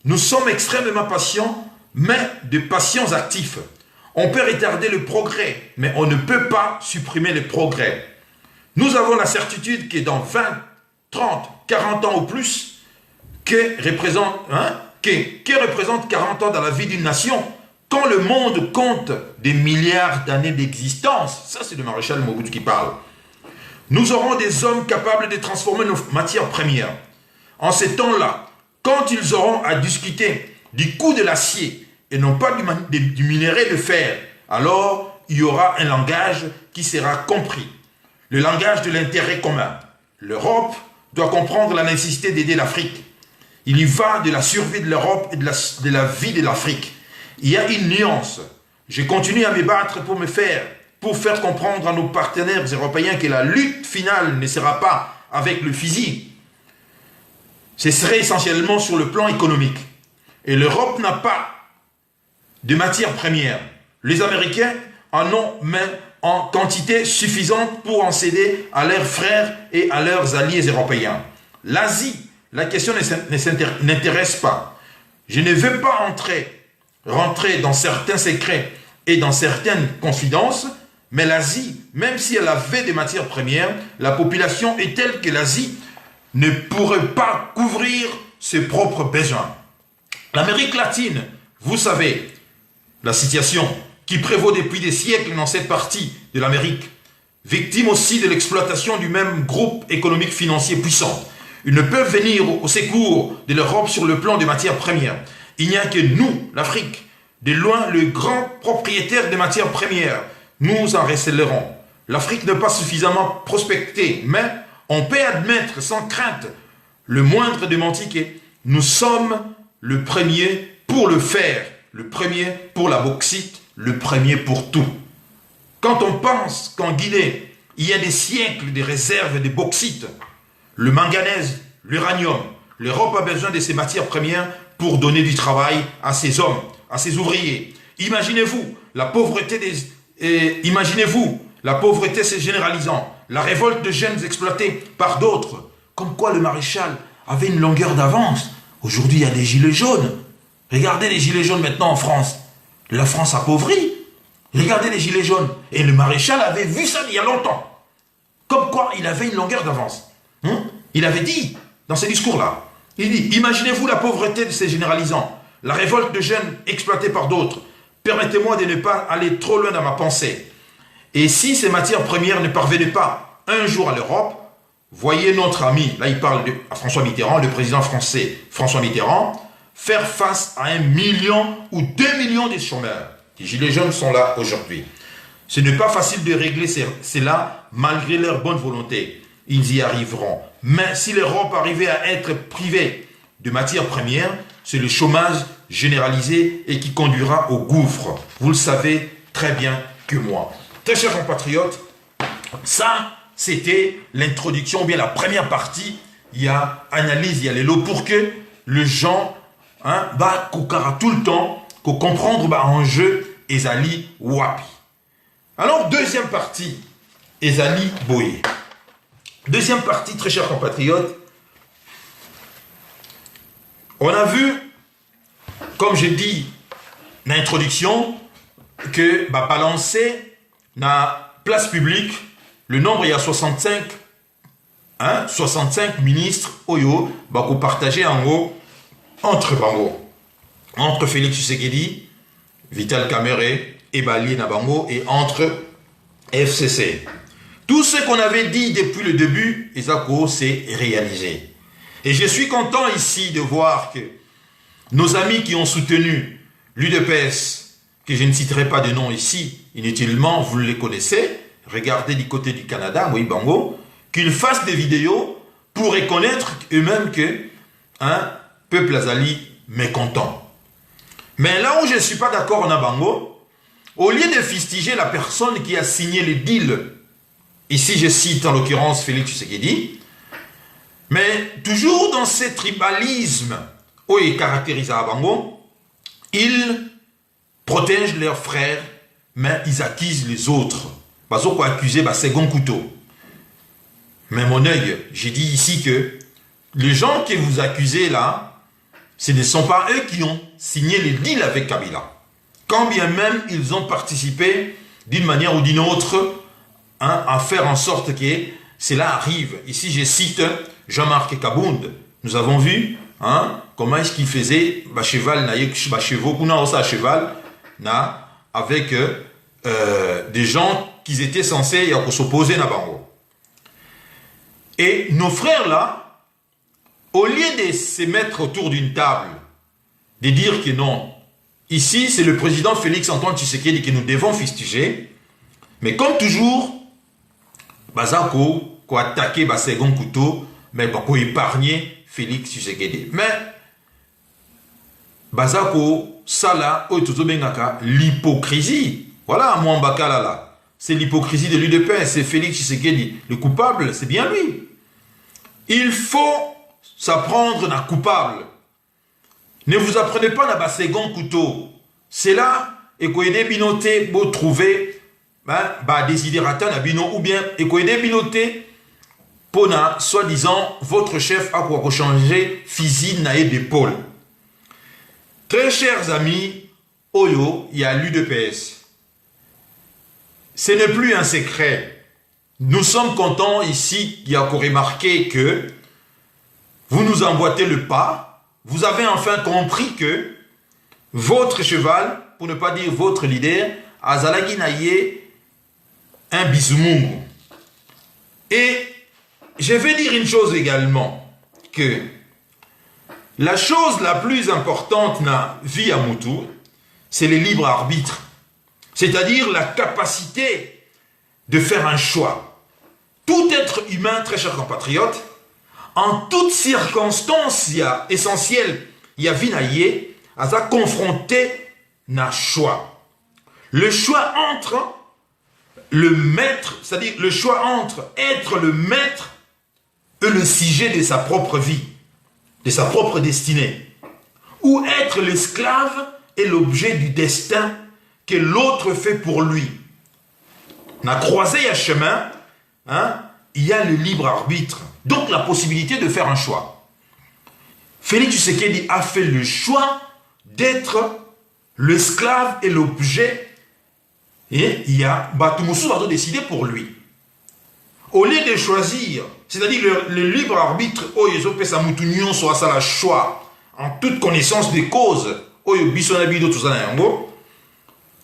nous sommes extrêmement patients, mais de patients actifs. On peut retarder le progrès, mais on ne peut pas supprimer le progrès. Nous avons la certitude que dans 20, 30, 40 ans ou plus, que représente 40 ans dans la vie d'une nation, quand le monde compte des milliards d'années d'existence? Ça, c'est le maréchal Mobutu qui parle. Nous aurons des hommes capables de transformer nos matières premières. En ces temps-là, quand ils auront à discuter du coût de l'acier et non pas du minerai de fer, alors il y aura un langage qui sera compris. Le langage de l'intérêt commun. L'Europe doit comprendre la nécessité d'aider l'Afrique. Il y va de la survie de l'Europe et de la vie de l'Afrique. Il y a une nuance. Je continue à me battre pour faire comprendre à nos partenaires européens que la lutte finale ne sera pas avec le physique. Ce serait essentiellement sur le plan économique. et l'Europe n'a pas de matières premières. Les Américains en ont même en quantité suffisante pour en céder à leurs frères et à leurs alliés européens. L'Asie, la question n'intéresse pas. Je ne veux pas rentrer dans certains secrets et dans certaines confidences, mais l'Asie, même si elle avait des matières premières, la population est telle que l'Asie ne pourrait pas couvrir ses propres besoins. L'Amérique latine, vous savez, la situation qui prévaut depuis des siècles dans cette partie de l'Amérique, victime aussi de l'exploitation du même groupe économique financier puissant. Ils ne peuvent venir au secours de l'Europe sur le plan des matières premières. Il n'y a que nous, l'Afrique, de loin le grand propriétaire des matières premières. Nous en recellerons. L'Afrique n'est pas suffisamment prospectée, mais on peut admettre sans crainte le moindre démenti que nous sommes le premier pour le faire, le premier pour la bauxite, le premier pour tout. Quand on pense qu'en Guinée, il y a des siècles de réserves de bauxite, le manganèse, l'uranium, l'Europe a besoin de ces matières premières pour donner du travail à ses hommes, à ses ouvriers. Imaginez-vous la pauvreté se généralisant, la révolte de jeunes exploités par d'autres, comme quoi le maréchal avait une longueur d'avance. Aujourd'hui, il y a des gilets jaunes. Regardez les gilets jaunes maintenant en France. La France appauvrie. Regardez les gilets jaunes. Et le maréchal avait vu ça il y a longtemps. Comme quoi il avait une longueur d'avance. Il avait dit, dans ces discours-là, il dit, imaginez-vous la pauvreté se généralisant, la révolte de jeunes exploités par d'autres. Permettez-moi de ne pas aller trop loin dans ma pensée. Et si ces matières premières ne parvenaient pas un jour à l'Europe, voyez notre ami, là il parle à François Mitterrand, le président français François Mitterrand, faire face à 1 million ou 2 millions de chômeurs. Les gilets jaunes sont là aujourd'hui. Ce n'est pas facile de régler cela malgré leur bonne volonté. Ils y arriveront. Mais si l'Europe arrivait à être privée de matières premières, c'est le chômage généralisé et qui conduira au gouffre. Vous le savez très bien que moi. Très chers compatriotes, ça, c'était l'introduction, ou bien la première partie. Il y a analyse, il y a les lots pour que les gens, kokara tout le temps, qu'on comprendre en jeu, Ezali Wapi. Alors, deuxième partie, Ezali Boye. Deuxième partie, très chers compatriotes, on a vu, comme j'ai dit dans l'introduction, que balancer dans la place publique, le nombre il y a 65 ministres Oyo, qu'on partageait en haut entre Félix Tshisekedi, Vital Kamerhe, Ebali Nabango et entre FCC. Tout ce qu'on avait dit depuis le début, Isako s'est réalisé. Et je suis content ici de voir que nos amis qui ont soutenu l'UDPS, que je ne citerai pas de nom ici, inutilement, vous les connaissez, regardez du côté du Canada, oui, Bango, qu'ils fassent des vidéos pour reconnaître eux-mêmes que un peuple azali mécontent. Mais là où je ne suis pas d'accord en Abango, au lieu de fustiger la personne qui a signé les deals, ici je cite en l'occurrence Félix Tshisekedi, mais toujours dans ce tribalisme où il caractérise Abango, ils protègent leurs frères, mais ils accusent les autres. Parce qu'on accusé second couteau. Mais mon œil, j'ai dit ici que les gens que vous accusez là, ce ne sont pas eux qui ont signé les deals avec Kabila. Quand bien même ils ont participé d'une manière ou d'une autre à faire en sorte que cela arrive. Ici, je cite Jean-Marc Kabound. Nous avons vu comment est-ce qu'il faisait cheval, avec des gens qui étaient censés s'opposer à Bango. Et nos frères là, au lieu de se mettre autour d'une table, de dire que non, ici c'est le président Félix Antoine Tshisekedi que nous devons fustiger, mais comme toujours, Bazako, quoi attaquer second couteau, mais quoi épargner Félix Tshisekedi. Mais Bazako, ça là, l'hypocrisie. Voilà, Mwambakala là. C'est l'hypocrisie de l'UDPS, c'est Félix Tshisekedi. Le coupable, c'est bien lui. Il faut s'apprendre d'un coupable. Ne vous apprenez pas dans second couteau. C'est là, et qu'on ait binoté, pour trouver désidérata na bino, ou bien, et qu'on ait binoté, pour soi-disant, votre chef a quoi changer physique d'épaule. Très chers amis, Oyo, il y a l'UDPS. Ce n'est plus un secret. Nous sommes contents ici, il y a encore remarqué que vous nous emboîtez le pas. Vous avez enfin compris que votre cheval, pour ne pas dire votre leader, Azalagi Naye, un bisoumungu. Et je vais dire une chose également, que la chose la plus importante dans la vie à Moutou, c'est le libre arbitre. C'est-à-dire la capacité de faire un choix. Tout être humain, très chers compatriotes, en toutes circonstances, il y a essentiel, il y a vinaillé, à ça confronté na choix. Le choix entre le maître, c'est-à-dire le choix entre être le maître et le sujet de sa propre vie, de sa propre destinée, ou être l'esclave et l'objet du destin que l'autre fait pour lui. On a croisé un chemin, il y a le libre arbitre. Donc la possibilité de faire un choix. Félix Tshisekedi a fait le choix d'être l'esclave et l'objet. Et il y a Batumoussou a décidé pour lui. Au lieu de choisir, c'est-à-dire le libre arbitre, soit ça la choix, en toute connaissance des causes,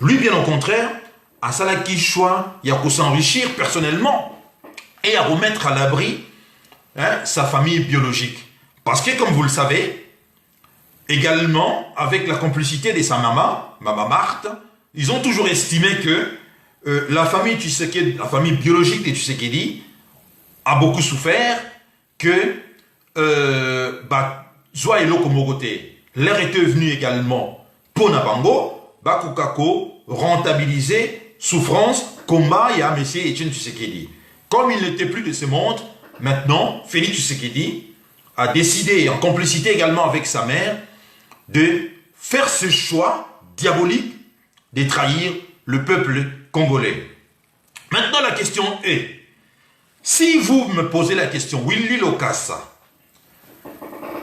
lui bien au contraire, à ça qui choix, il y a qu'à s'enrichir personnellement et à remettre à l'abri sa famille biologique. Parce que, comme vous le savez, également, avec la complicité de sa maman Marthe, ils ont toujours estimé que la famille biologique de Tshisekedi a beaucoup souffert, que Zoa et Lokomogote, l'air était venu également pour Nabango, Bakukako, rentabiliser, souffrance, combat, il y a M. Etienne Tshisekedi. Comme il n'était plus de ce monde, maintenant, Félix Tshisekedi a décidé, en complicité également avec sa mère, de faire ce choix diabolique de trahir le peuple congolais. Maintenant, la question est, si vous me posez la question, Willy Lokassa,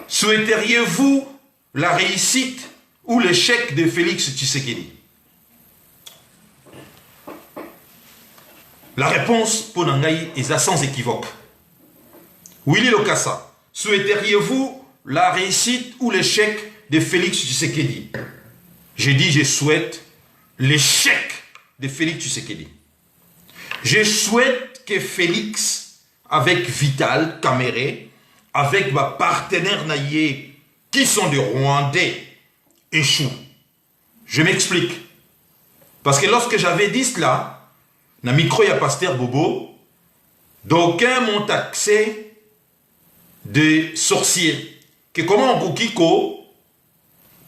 souhaiteriez-vous la réussite ou l'échec de Félix Tshisekedi? La réponse pour Nangaï est sans équivoque. Willy Lokassa, souhaiteriez-vous la réussite ou l'échec de Félix Tshisekedi? J'ai dit, je souhaite l'échec de Félix Tshisekedi. Je souhaite que Félix, avec Vital Kamere, avec ma partenaire naïe, qui sont des Rwandais, échoue. Je m'explique. Parce que lorsque j'avais dit cela, dans le micro, il y a Pasteur Bobo, d'aucuns m'ont taxé de sorcier. Que comment on peut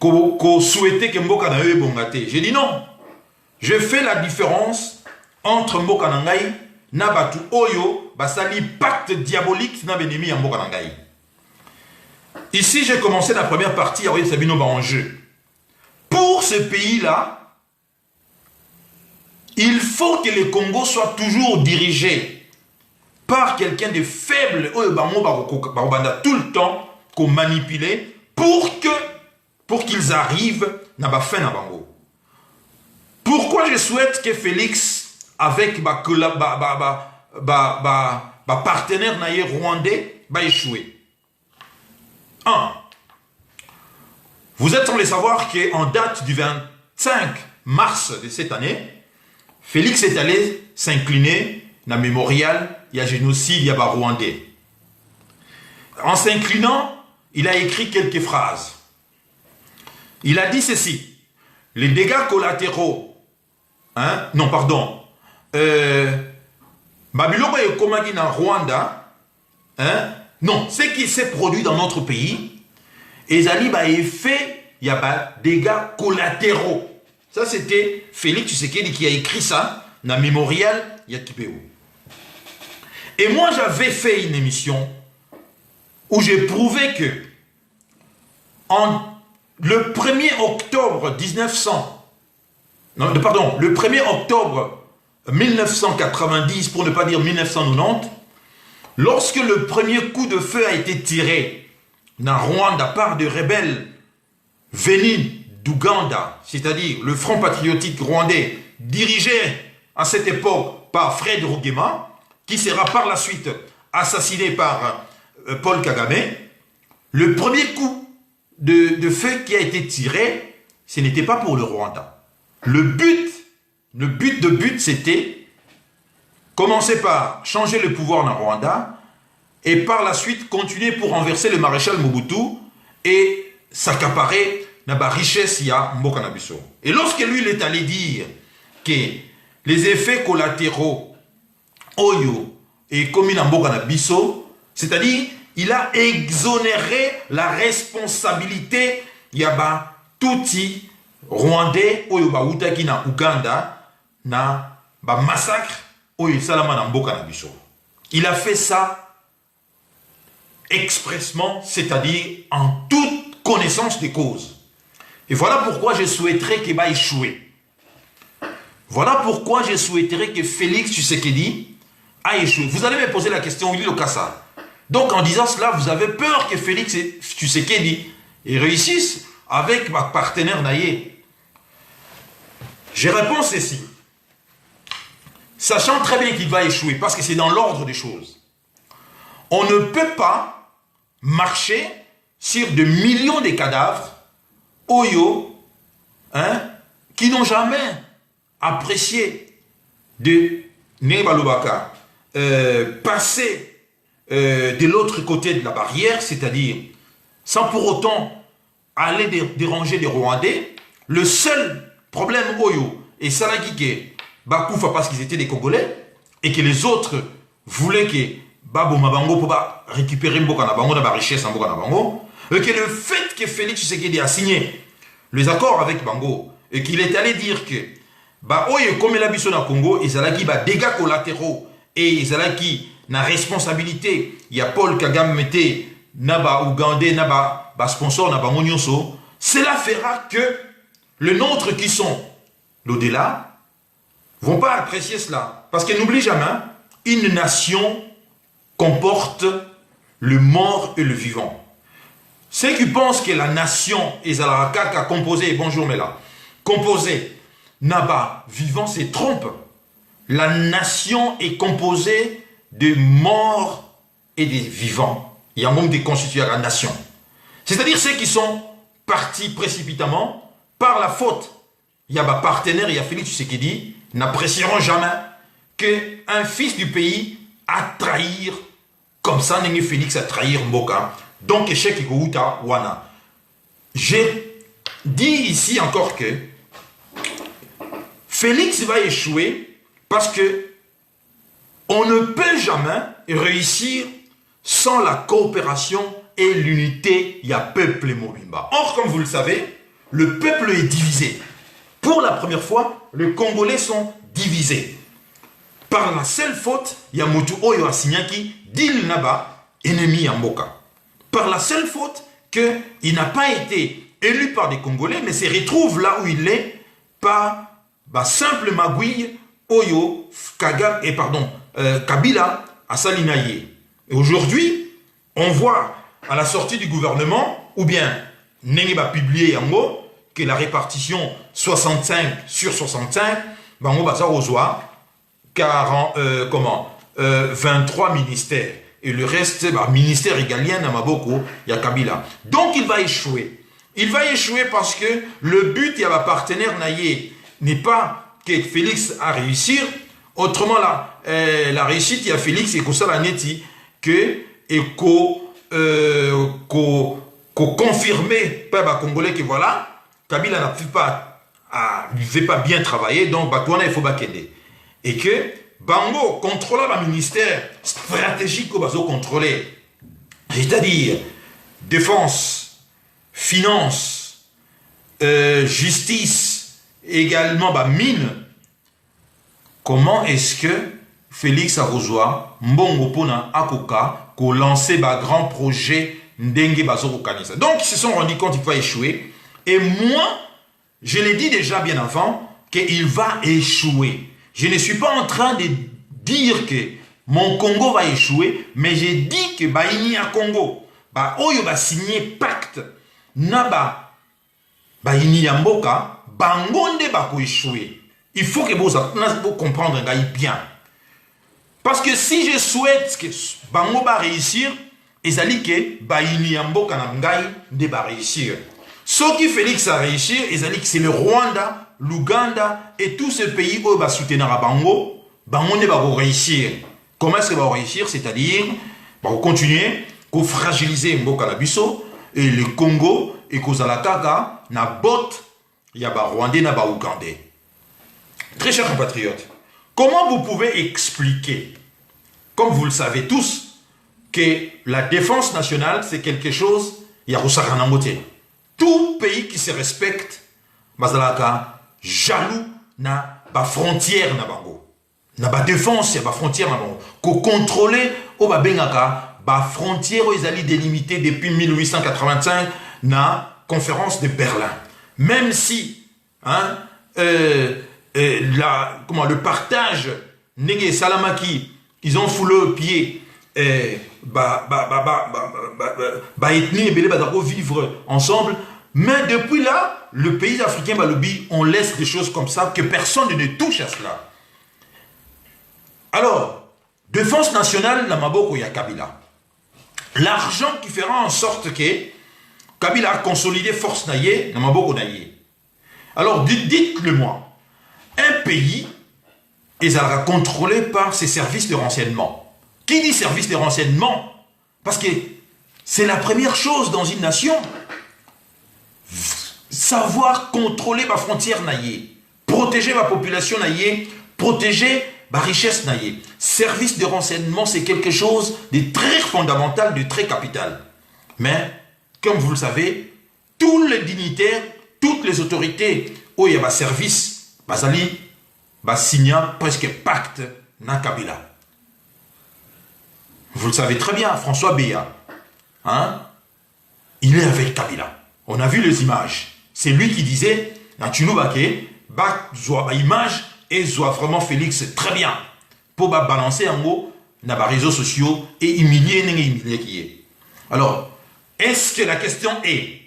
qu'on souhaitait que Mboka na eu bongate. J'ai dit non. Je fais la différence entre Mboka Nangai, Nabatu Oyo, Basali, pacte diabolique, Nabenemi et Mboka Nangai. Ici, j'ai commencé la première partie avec Sabino en jeu. Pour ce pays-là, il faut que le Congo soit toujours dirigé par quelqu'un de faible, tout le temps, qu'on manipule pour qu'ils arrivent à la fin de Bango. Pourquoi je souhaite que Félix, avec ma partenaire rwandais, va échouer? 1. Vous êtes sans le savoir qu'en date du 25 mars de cette année, Félix est allé s'incliner dans le mémorial, il y a génocide, il y a Rwandais. En s'inclinant, il a écrit quelques phrases. Il a dit ceci: les dégâts collatéraux, non, pardon, Babiloko et Komagi dans Rwanda, non, ce qui s'est produit dans notre pays, et Zali a effet, il y a des dégâts collatéraux. Ça, c'était Félix Tshisekedi qui a écrit ça dans le mémorial Yakipéo. Et moi, j'avais fait une émission où j'ai prouvé que le 1er octobre 1990, pour ne pas dire 1990, lorsque le premier coup de feu a été tiré dans Rwanda par des rebelles venus d'Ouganda, c'est-à-dire le Front patriotique rwandais, dirigé à cette époque par Fred Rugema, qui sera par la suite assassiné par Paul Kagame, le premier coup de feu qui a été tiré, ce n'était pas pour le Rwanda. Le but, c'était commencer par changer le pouvoir dans Rwanda et par la suite continuer pour renverser le maréchal Mobutu et s'accaparer la richesse ya mboka na biso. Et lorsque lui il est allé dire que les effets collatéraux oyo et commis na mboka na biso, c'est-à-dire il a exonéré la responsabilité yaba touti Rwandais oyo ba utaki na Uganda na ba massacre oyo salama na mboka na biso. Il a fait ça expressement, c'est-à-dire en toute connaissance des causes. Et voilà pourquoi je souhaiterais qu'il va échouer. Voilà pourquoi je souhaiterais que Félix Tshisekedi a échoué. Vous allez me poser la question, Willy Lokassa. Donc en disant cela, vous avez peur que Félix Tshisekedi réussisse avec ma partenaire Naye. Je réponds ceci. Sachant très bien qu'il va échouer, parce que c'est dans l'ordre des choses. On ne peut pas marcher sur de millions de cadavres Oyo, qui n'ont jamais apprécié de Nebalobaka passer de l'autre côté de la barrière, c'est-à-dire sans pour autant aller déranger les Rwandais. Le seul problème Oyo et Salagike Bakoufa parce qu'ils étaient des Congolais et que les autres voulaient que Babo Mabango pour récupérer Mboka na Bango, la richesse en Mboka na Bango. Et que le fait que Félix Tshisekedi a signé les accords avec Bango et qu'il est allé dire que comme la biso na Congo, ils ont des dégâts collatéraux et ils ont la responsabilité. Il y a Paul Kagame mette naba Ougandais naba sponsor na Bango nyonso. Cela fera que les nôtres qui sont l'au-delà vont pas apprécier cela parce que n'oublie jamais, une nation comporte le mort et le vivant. Ceux qui pensent que la nation Ezalaka a composé, bonjour Mela, composé, Naba, vivant, se trompent. La nation est composée de morts et des vivants. Il y a un monde qui constitue la nation. C'est-à-dire ceux qui sont partis précipitamment par la faute. Il y a un partenaire, il y a Félix Tshisekedi, n'apprécieront jamais qu'un fils du pays a trahir, comme ça, Félix a trahir Mboka. Donc, échec et Kouta Wana. J'ai dit ici encore que Félix va échouer parce que on ne peut jamais réussir sans la coopération et l'unité. Il y a peuple Mobimba. Or, comme vous le savez, le peuple est divisé. Pour la première fois, les Congolais sont divisés. Par la seule faute, il y a Moutou Oyo Asinyaki, Dil Naba, ennemi Mboka. Par la seule faute qu'il n'a pas été élu par des Congolais, mais se retrouve là où il est par simple magouille Oyo Kabila à Salinaye. Et aujourd'hui, on voit à la sortie du gouvernement, ou bien Nengiba publié en haut, que la répartition 65 sur 65, Bango Bazar Ozoa, 23 ministères. Et le reste, ministère égalien, Namaboko, il y a Kabila. Donc il va échouer. Il va échouer parce que le but, il y a un partenaire Naye, n'est pas que Félix a réussi. Autrement, la réussite, il y a Félix et Kosala Neti, que confirmé par les Congolais que voilà, Kabila n'a fait pas bien travailler, donc Batouana, il faut Bakende. Et que Bango contrôle le ministère stratégique au bazo contrôlé, c'est-à-dire défense, finance, justice, également mine. Comment est-ce que Félix Arozwa, Mbongo Pona Akoka, qu'on lancé grand projet Ndenge Bazo Kanisa. Donc ils se sont rendus compte qu'il va échouer. Et moi, je l'ai dit déjà bien avant, qu'il va échouer. Je ne suis pas en train de dire que mon Congo va échouer, mais j'ai dit que il y a Congo. Oyo va signer pacte. Naba, il y a mboka, bangonde va échouer. Il faut que vous comprendre bien. Parce que si je souhaite que bango va réussir, ezali que il y a mboka na ngai de va réussir. Ce qui Félix a réussi, c'est le Rwanda, l'Ouganda et tous ces pays où va soutenir à Bango, Bango ne va pas réussir. Comment est-ce qu'il va réussir? C'est-à-dire, va continuer à fragiliser Mboka Nabiso et le Congo et Kozalakaka, na bot, il y a Rwandais, na Ougandais. Très chers compatriotes, comment vous pouvez expliquer, comme vous le savez tous, que la défense nationale, c'est quelque chose, il y a Rosaranangote. Tout pays qui se respecte, bazalaka jaloux na ba frontière na bango. Na ba défense ya ba frontière na bango. Ko contrôler o ba bengaka ba frontière ils allaient délimiter depuis 1885 na conférence de Berlin. Même si le partage Nege Salamaki, ils ont foulé au pied ethnie et belé vivre ensemble, mais depuis là, le pays africain Balobi, on laisse des choses comme ça que personne ne touche à cela. Alors, défense nationale, la Maboko ya Kabila. L'argent qui fera en sorte que Kabila a consolidé force naïe, la Maboko naïe. Alors, dites-le-moi, un pays est contrôlé par ses services de renseignement. Qui dit service de renseignement? Parce que c'est la première chose dans une nation. Savoir contrôler ma frontière naïe, protéger ma population naïe, protéger ma richesse naïe. Service de renseignement, c'est quelque chose de très fondamental, de très capital. Mais, comme vous le savez, tous les dignitaires, toutes les autorités où il y a un service, Bazali, signer presque pacte na Kabila. Vous le savez très bien, François Béa, il est avec Kabila. On a vu les images. C'est lui qui disait, dans Tunubake, image et zoa vraiment Félix très bien. Pour balancer en haut dans les réseaux sociaux et humilier qui est. Alors, est-ce que la question est,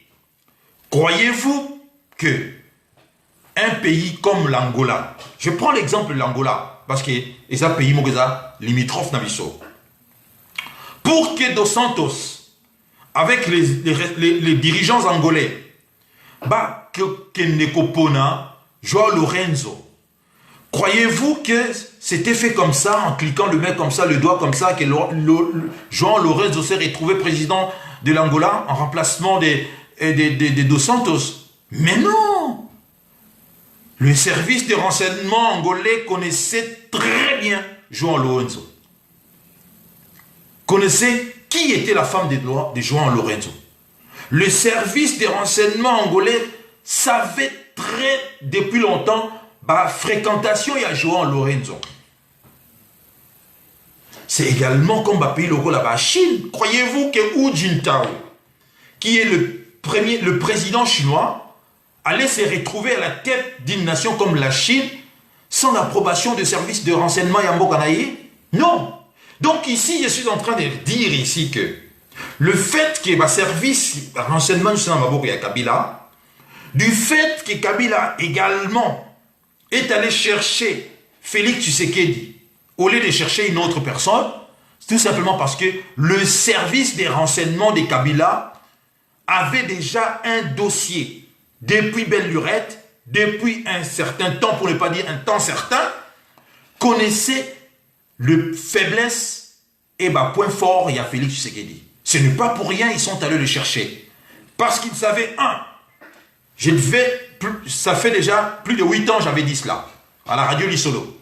croyez-vous que un pays comme l'Angola, je prends l'exemple de l'Angola, parce que c'est un pays limitrophe Nabiso. Pour que Dos Santos, avec les dirigeants angolais, que Nekopona, Joao Lorenzo, croyez-vous que c'était fait comme ça, en cliquant le mec comme ça, le doigt comme ça, que Joao Lorenzo s'est retrouvé président de l'Angola en remplacement de Dos Santos? Mais non! Le service de renseignement angolais connaissait très bien Joao Lorenzo. Connaissait qui était la femme de Joao Lorenzo. Le service de renseignement angolais savait depuis longtemps la fréquentation à Joao Lorenzo. C'est également comme le pays local la Chine. Croyez-vous que Hu Jintao, qui est le président chinois, allait se retrouver à la tête d'une nation comme la Chine sans l'approbation de services de renseignement Yambokanaï? Non. Donc ici, je suis en train de dire ici que le fait que le service de renseignement de Kabila, du fait que Kabila également est allé chercher Félix Tshisekedi au lieu de chercher une autre personne, c'est tout simplement parce que le service des renseignements de Kabila avait déjà un dossier depuis belle lurette, depuis un certain temps, pour ne pas dire un temps certain, connaissait le faiblesse et point fort, il y a Félix Tshisekedi. Ce n'est pas pour rien, ils sont allés le chercher. Parce qu'ils savaient, ça fait déjà plus de 8 ans, j'avais dit cela, à la radio Lissolo,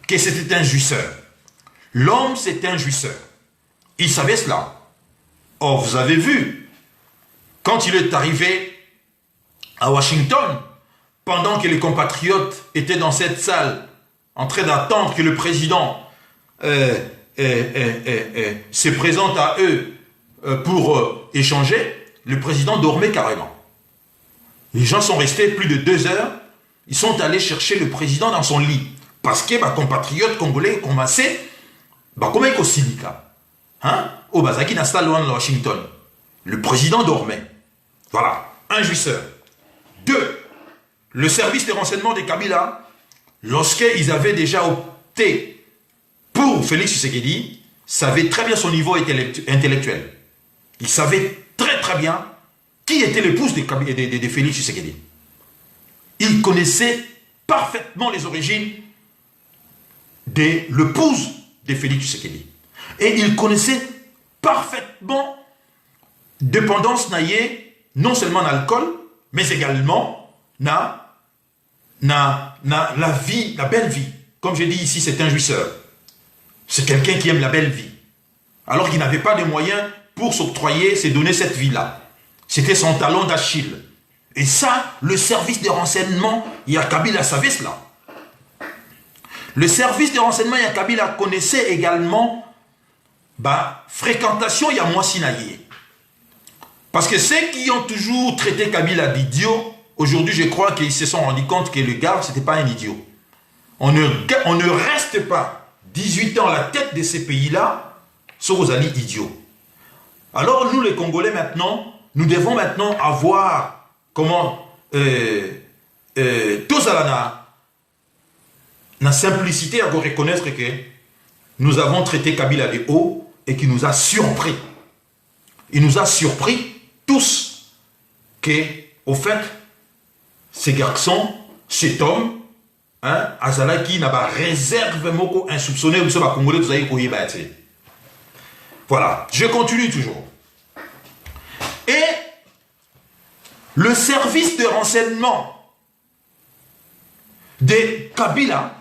que c'était un jouisseur. L'homme, c'est un jouisseur. Il savait cela. Or, vous avez vu, quand il est arrivé à Washington, pendant que les compatriotes étaient dans cette salle, en train d'attendre que le président se présente à eux pour échanger, le président dormait carrément. Les gens sont restés plus de 2 heures. Ils sont allés chercher le président dans son lit. Parce que compatriotes congolais commençaient, comment ils syndicat. Hein? Au Bazaki n'a pas loin de Washington. Le président dormait. Voilà. Un jouisseur. 2. Le service de renseignement de Kabila, lorsqu'ils avaient déjà opté pour Félix Tshisekedi, savait très bien son niveau intellectuel. Il savait très très bien qui était l'épouse de Félix Tshisekedi. Il connaissait parfaitement les origines de l'épouse de Félix Tshisekedi. Et il connaissait parfaitement dépendance naïe, non seulement dans l'alcool, mais également dans la vie, la belle vie. Comme je dis ici, c'est un jouisseur. C'est quelqu'un qui aime la belle vie. Alors qu'il n'avait pas de moyens pour s'octroyer, se donner cette vie-là. C'était son talon d'Achille. Et ça, le service de renseignement, Kabila savait cela. Le service de renseignement, Kabila connaissait également fréquentation, moi Sinaïe. Parce que ceux qui ont toujours traité Kabila d'idiot, aujourd'hui, je crois qu'ils se sont rendus compte que le gars, ce n'était pas un idiot. On ne reste pas 18 ans à la tête de ces pays-là, sans aux alliés idiots. Alors, nous, les Congolais, maintenant, nous devons maintenant avoir comment tous à la simplicité à reconnaître que nous avons traité Kabila de haut et qu'il nous a surpris. Il nous a surpris tous que, au fait, ces garçons, cet homme, Azalaki n'a pas réserve moko insoupçonné ou ça va congolais vous avez couillé bâti. Voilà, je continue toujours. Et le service de renseignement de Kabila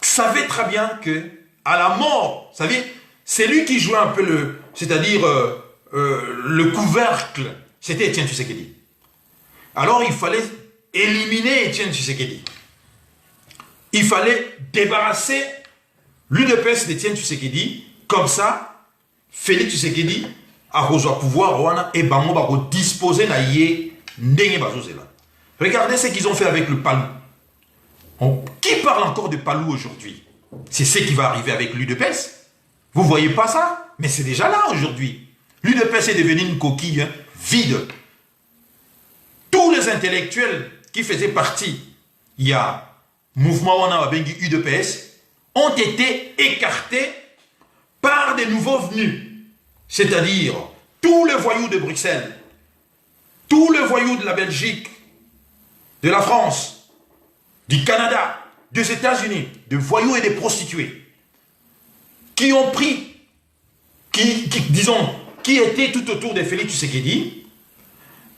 savait très bien que à la mort, vous savez, c'est lui qui jouait un peu c'est-à-dire le couvercle, c'était Étienne Tshisekedi. Alors il fallait éliminer Étienne Tshisekedi. Il fallait débarrasser l'UDPS d'Étienne Tshisekedi, comme ça, Félix Tshisekedi a reçu pouvoir et Bango va disposer na yé ndenge bazozela. Regardez ce qu'ils ont fait avec le Palou. Qui parle encore de Palou aujourd'hui? C'est ce qui va arriver avec l'UDPS. Vous ne voyez pas ça? Mais c'est déjà là aujourd'hui. L'UDPS est devenu une coquille vide. Tous les intellectuels qui faisaient partie, il y a mouvement Wanawabengi UDPS, ont été écartés par des nouveaux venus. C'est-à-dire tous les voyous de Bruxelles, tous les voyous de la Belgique, de la France, du Canada, des États-Unis, de voyous et des prostituées, qui ont pris, qui étaient tout autour de Félix Tshisekedi,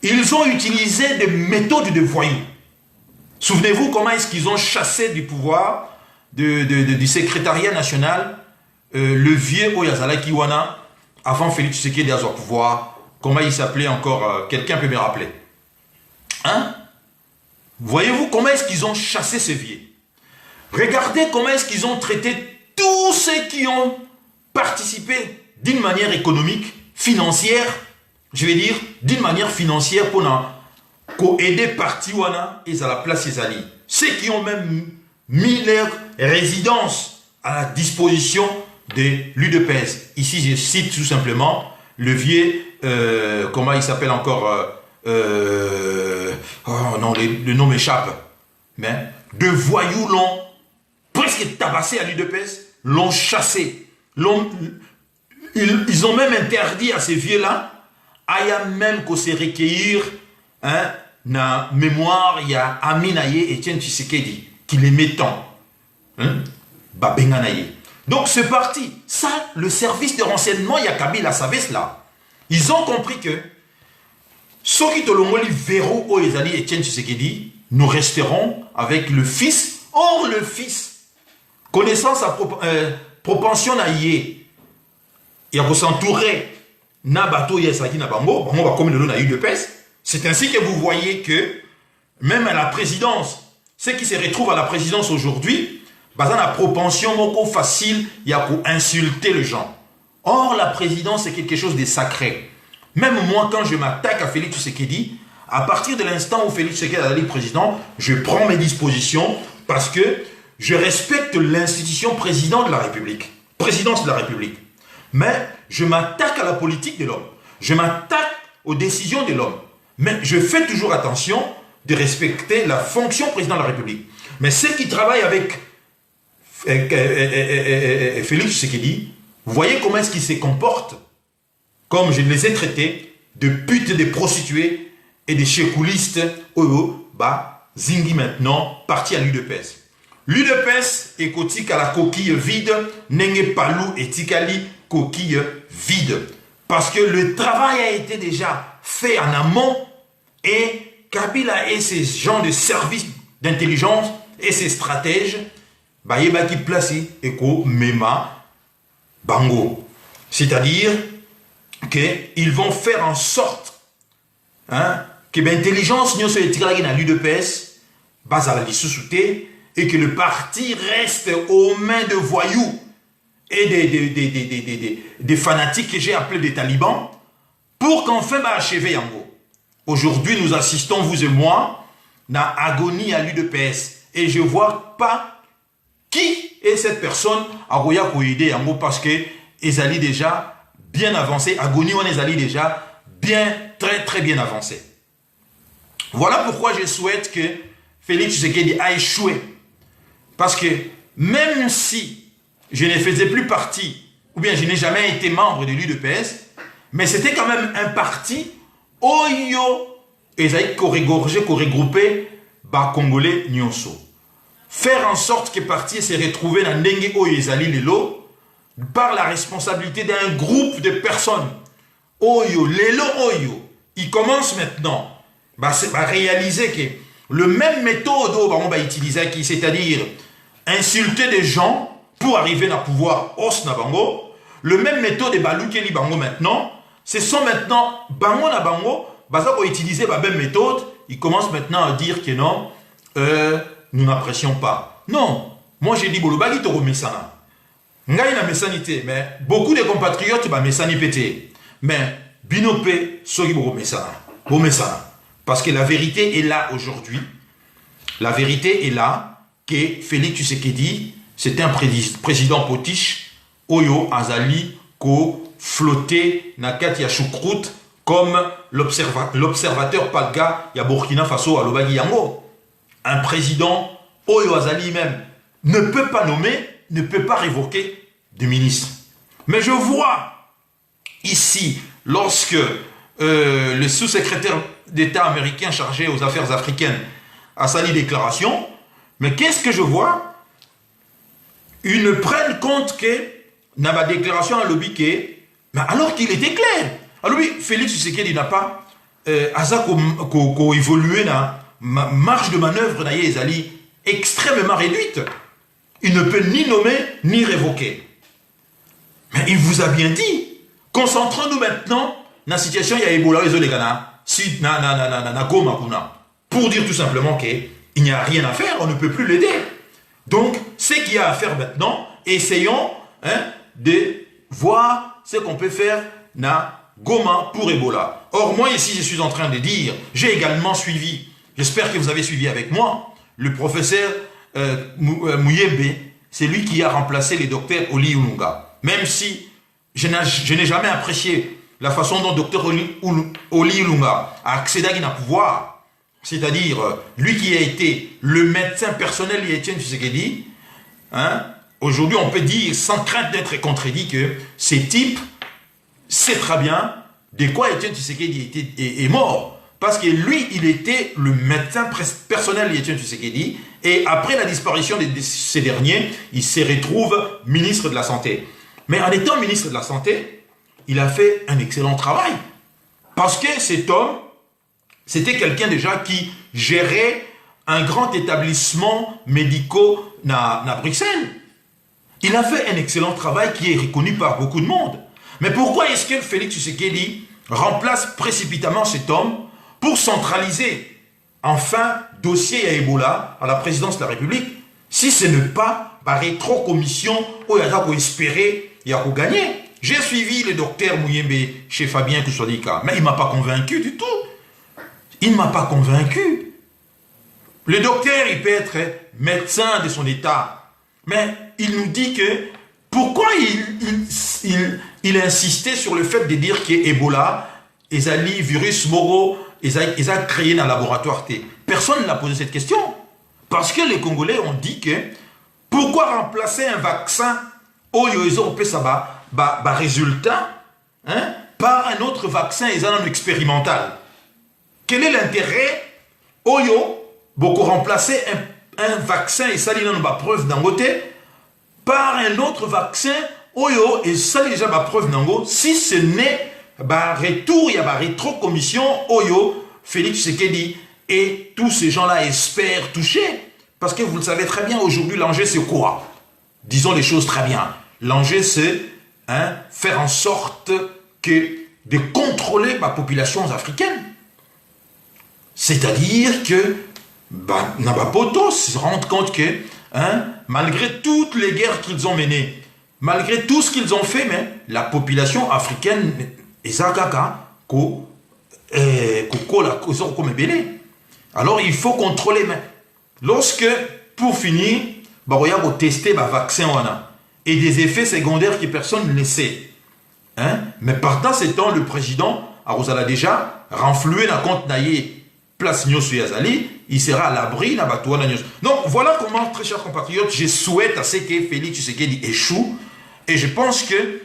ils ont utilisé des méthodes de voyous. Souvenez-vous comment est-ce qu'ils ont chassé du pouvoir du secrétariat national le vieux Oyazala Kiwana avant Félix Tshisekedi à son pouvoir. Comment il s'appelait encore? Quelqu'un peut me rappeler? Hein? Voyez-vous comment est-ce qu'ils ont chassé ce vieux? Regardez comment est-ce qu'ils ont traité tous ceux qui ont participé d'une manière économique, financière, je vais dire, d'une manière financière pour aider parti wana et à la place Ezali. Ceux qui ont même mis leur résidence à la disposition de l'UDPS. Ici, je cite tout simplement le vieux, comment il s'appelle encore, oh non, le nom m'échappe, mais de voyous l'ont presque tabassé à l'UDPS, l'ont chassé, ils ont même interdit à ces vieux-là, il y a même qu'on se recueillir, hein, na mémoire, il y a Aminaye et Étienne Tshisekedi, qui les mettant, hein, Babenganaye. Donc c'est parti. Ça, le service de renseignement, il y a Kabila savait cela. Ils ont compris que ceux qui te l'ont dit verrou au Ezali Étienne Tshisekedi, nous resterons avec le fils. Or le fils, connaissant sa propension à y il va s'entourer na bateau yesaki na bango, bango va comme le na UDPS. C'est ainsi que vous voyez que même à la présidence, ceux qui se retrouvent à la présidence aujourd'hui, basant la propension beaucoup facile, il y a pour insulter les gens. Or la présidence c'est quelque chose de sacré. Même moi quand je m'attaque à Félix Tshisekedi, À partir de l'instant où Félix Tshisekedi est président, je prends mes dispositions parce que je respecte l'institution présidence de la République. Mais je m'attaque à la politique de l'homme. Je m'attaque aux décisions de l'homme. Mais je fais toujours attention de respecter la fonction président de la République. Mais ceux qui travaillent avec Félix Tshisekedi, vous voyez comment est-ce qu'ils se comportent, comme je les ai traités, de putes, de prostituées et de chécoulistes. Zingi maintenant, parti à l'UDPS. L'UDPS est cotique à la coquille vide, Nenge Palou et Tikali, coquille vide. Parce que le travail a été déjà fait en amont et Kabila et ses gens de service d'intelligence et ses stratèges, qui placent Eko Mema Bango. C'est-à-dire qu'ils vont faire en sorte que l'intelligence n'y soit tirée dans l'UDPS, et que le parti reste aux mains de voyous et des fanatiques que j'ai appelés des talibans, pour qu'enfin achever Yango. Aujourd'hui, nous assistons, vous et moi, à agonie à l'UDPS. Et je ne vois pas qui est cette personne à Goya Koïde Yango, parce que ils allaient déjà bien avancé. Agonie, on est allé déjà bien, très bien avancé. Voilà pourquoi je souhaite que Félix Tshisekedi a échoué. Parce que même si je ne faisais plus partie, ou bien je n'ai jamais été membre de l'UDPS, mais c'était quand même un parti Oyo et regroupé Congolais Nyonso. Faire en sorte que le parti se retrouve dans Ndenge Oyo Ezali Lelo par la responsabilité d'un groupe de personnes. Oyo, Lelo Oyo, il commence maintenant à réaliser que le même méthode on va utiliser, c'est-à-dire insulter des gens pour arriver à pouvoir os na bango, le même méthode de Balukeli bango maintenant, ce sont maintenant bango na bango, pour utiliser la même méthode, ils commencent maintenant à dire que non, nous n'apprécions pas. Non, moi j'ai dit bolobagi toro mesana. Ngai na mesanité, mais beaucoup de compatriotes ba mesani pété. Mais binope sogi bo mesana. Parce que la vérité est là aujourd'hui. La vérité est là que Félix Tshisekedi, c'est un président potiche, Oyo Azali, ko flotté na kati ya choucroute comme l'observateur Palga ya Burkina Faso à Lobagi Yango. Un président, Oyo Azali même, ne peut pas nommer, ne peut pas révoquer de ministre. Mais je vois ici, lorsque le sous-secrétaire d'État américain chargé aux affaires africaines a sali déclaration, mais qu'est-ce que je vois? Ils ne prennent compte que dans ma déclaration à l'Obiké, mais alors qu'il était clair. Alors oui, Félix Tshisekedi n'a pas évolué dans ma marge de manœuvre d'Aïe extrêmement réduite. Il ne peut ni nommer ni révoquer. Mais il vous a bien dit. Concentrons-nous maintenant dans la situation il y a Ebola et Zolegana, pour dire tout simplement qu'il n'y a rien à faire, on ne peut plus l'aider. Donc, ce qu'il y a à faire maintenant, essayons de voir ce qu'on peut faire dans Goma pour Ebola. Or, moi ici, je suis en train de dire, j'ai également suivi, j'espère que vous avez suivi avec moi, le professeur Muyembe, c'est lui qui a remplacé le docteur Oli Ulunga. Même si je n'ai jamais apprécié la façon dont le docteur Oli Ulunga a accédé à un pouvoir, c'est-à-dire lui qui a été le médecin personnel d'Etienne Tshisekedi, aujourd'hui on peut dire sans crainte d'être contredit que ces types sait très bien de quoi Etienne Tshisekedi est mort. Parce que lui, il était le médecin personnel d'Etienne Tshisekedi. Et après la disparition de ces derniers, il se retrouve ministre de la Santé. Mais en étant ministre de la Santé, il a fait un excellent travail. Parce que cet homme, c'était quelqu'un déjà qui gérait un grand établissement médical à Bruxelles. Il a fait un excellent travail qui est reconnu par beaucoup de monde. Mais pourquoi est-ce que Félix Tshisekedi remplace précipitamment cet homme pour centraliser enfin dossier à Ebola à la présidence de la République, si ce n'est pas par rétro-commission où il y a espérer il y a gagner? J'ai suivi le docteur Mouyembe chez Fabien Kouswadika, mais il ne m'a pas convaincu du tout. Il ne m'a pas convaincu. Le docteur, il peut être médecin de son état, mais il nous dit que pourquoi il insistait sur le fait de dire qu'Ebola, Ezali, virus Moro, ils ont créé un laboratoire T. Personne n'a posé cette question. Parce que les Congolais ont dit que pourquoi remplacer un vaccin au résultat par un autre vaccin expérimental. Quel est l'intérêt beaucoup remplacer un vaccin et ça il y a une preuve d'un côté par un autre vaccin et ça déjà ma preuve d'un si ce n'est retour il y a rétro-commission Félix Tshisekedi et tous ces gens-là espèrent toucher parce que vous le savez très bien aujourd'hui l'enjeu c'est quoi? Disons les choses très bien. L'enjeu c'est faire en sorte de contrôler la population africaine. C'est-à-dire que Nabapoto se rend compte que malgré toutes les guerres qu'ils ont menées, malgré tout ce qu'ils ont fait, mais la population africaine est alors il faut contrôler. Lorsque, pour finir, il faut tester le vaccin et des effets secondaires que personne ne sait. Mais partant ce temps, le président a déjà renfloué la compte naïe place Nyosu Yazali, il sera à l'abri na Batouana Nyosu. Donc voilà comment, très chers compatriotes, je souhaite à ce que Félix Tshisekedi échoue. Et je pense que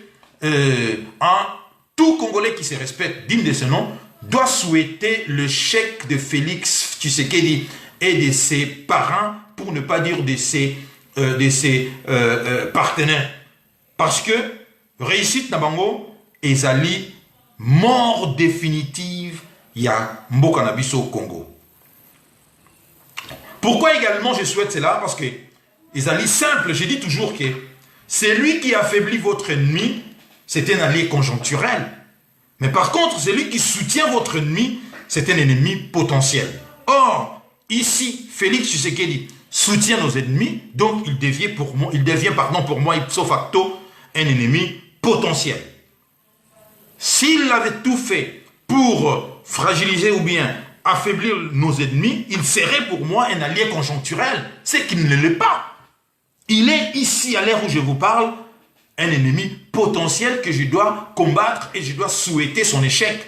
tout Congolais qui se respecte, digne de ce nom, doit souhaiter le chèque de Félix Tshisekedi et de ses parents, pour ne pas dire de ses partenaires. Parce que réussite Nabango, Ezali, mort définitive, il y a Mbokanabiso au Congo. Pourquoi également je souhaite cela? Parce que Ezali simple, je dis toujours que c'est lui qui affaiblit votre ennemi, c'est un allié conjoncturel. Mais par contre, celui qui soutient votre ennemi, c'est un ennemi potentiel. Or, ici, Félix Tshisekedi soutient nos ennemis, donc il devient pour moi, ipso facto, un ennemi potentiel. S'il avait tout fait pour fragiliser ou bien affaiblir nos ennemis, il serait pour moi un allié conjoncturel. C'est qu'il ne l'est pas. Il est ici, à l'heure où je vous parle, un ennemi potentiel que je dois combattre et je dois souhaiter son échec.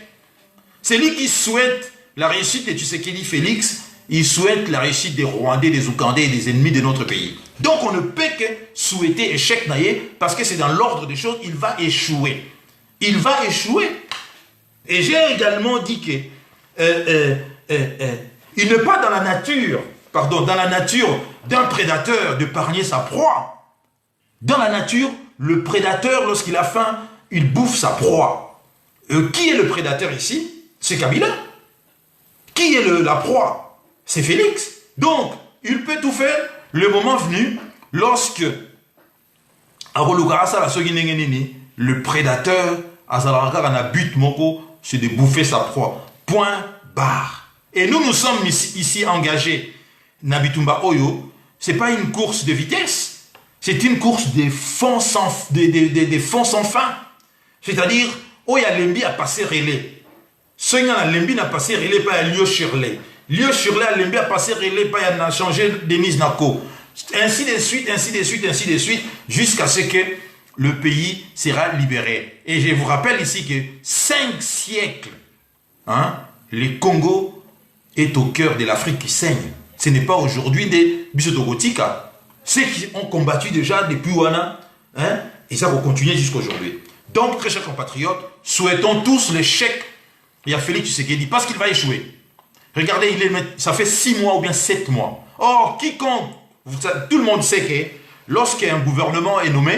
C'est lui qui souhaite la réussite de Tshisekedi Félix, il souhaite la réussite des Rwandais, des Ougandais et des ennemis de notre pays. Donc on ne peut que souhaiter échec Naye parce que c'est dans l'ordre des choses, il va échouer. Il va échouer. Et j'ai également dit que il n'est pas dans la nature, dans la nature d'un prédateur d'épargner sa proie. Dans la nature, le prédateur, lorsqu'il a faim, il bouffe sa proie. Qui est le prédateur ici? C'est Kabila. Qui est la proie? C'est Félix. Donc, il peut tout faire le moment venu, lorsque le prédateur c'est de bouffer sa proie. Point barre. Et nous sommes ici engagés. Nabitumba Oyo, ce n'est pas une course de vitesse, c'est une course des fonds sans fin. C'est-à-dire, Oya Lembi a passé relais. Sonia Lembi n'a passé relais pas à Lio Shirley. Lio Shirley a Lembi a passé relais pas à changer Denise Nako. Ainsi de suite, ainsi de suite, ainsi de suite, jusqu'à ce que le pays sera libéré. Et je vous rappelle ici que 5 siècles, le Congo est au cœur de l'Afrique qui saigne. Ce n'est pas aujourd'hui des Bisotogotika. Ceux qui ont combattu déjà depuis Wana, et ça va continuer jusqu'à aujourd'hui. Donc, très chers compatriotes, souhaitons tous l'échec. Il y a Félix Tshisekedi, parce qu'il va échouer. Regardez, ça fait 6 mois ou bien 7 mois. Or, quiconque, tout le monde sait que lorsqu'un gouvernement est nommé,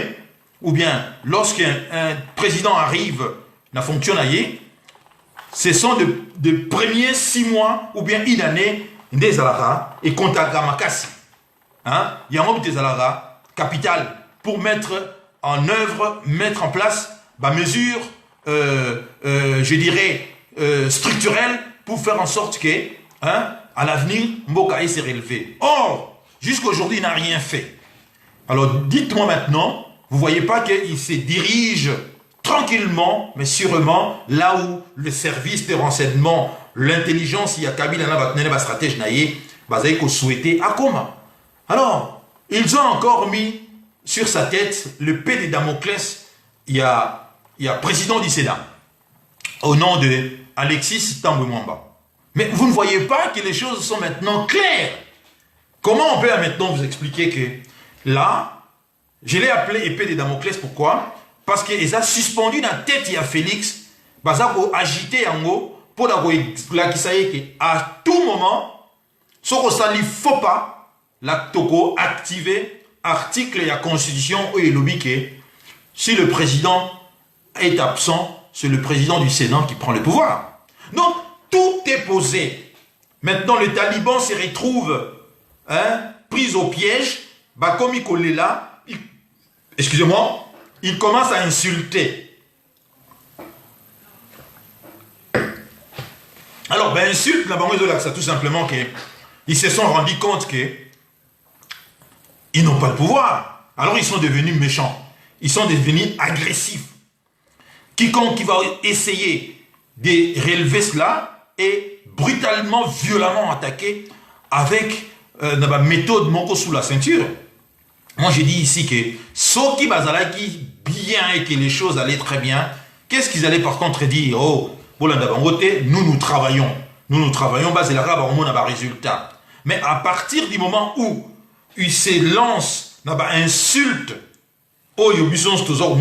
ou bien lorsqu'un président arrive la fonction aillée, ce sont de premiers 6 mois ou bien une année des alara et Kontaga Makasi. Il y a un homme des alara capital pour mettre en œuvre, mettre en place des mesures, je dirais, structurelles pour faire en sorte que, à l'avenir, Mbokaï s'est relevé. Or, jusqu'à aujourd'hui, il n'a rien fait. Alors, dites-moi maintenant, vous ne voyez pas qu'il se dirige tranquillement, mais sûrement, là où le service de renseignement l'intelligence, il y a Kabila, la stratège, il faut souhaiter à comment. Alors, ils ont encore mis sur sa tête le P de Damoclès, il y a président du Sénat, au nom de Alexis Thambwe Mwamba. Mais vous ne voyez pas que les choses sont maintenant claires. Comment on peut maintenant vous expliquer que là, je l'ai appelé épée de Damoclès, pourquoi? Parce qu'ils ont suspendu dans la tête, il y a Félix, ils ont agité en haut, pour à tout moment, ce qu'il ne faut pas, la Togo activer article de la Constitution où il lobby que si le président est absent, c'est le président du Sénat qui prend le pouvoir. Donc, tout est posé. Maintenant, le Taliban se retrouve pris au piège. Comme il est là, excusez-moi, il commence à insulter. Alors, insulte, c'est tout simplement qu'ils se sont rendus compte qu'ils n'ont pas le pouvoir. Alors, ils sont devenus méchants. Ils sont devenus agressifs. Quiconque qui va essayer de relever cela est brutalement, violemment attaqué avec la méthode Monko sous la ceinture. Moi, j'ai dit ici que ceux qui bazalaki bien et que les choses allaient très bien, qu'est-ce qu'ils allaient par contre dire? Oh, nous travaillons. Nous travaillons, on a un résultat. Mais à partir du moment où ils se lancent dans insulte, oh, ils sont toujours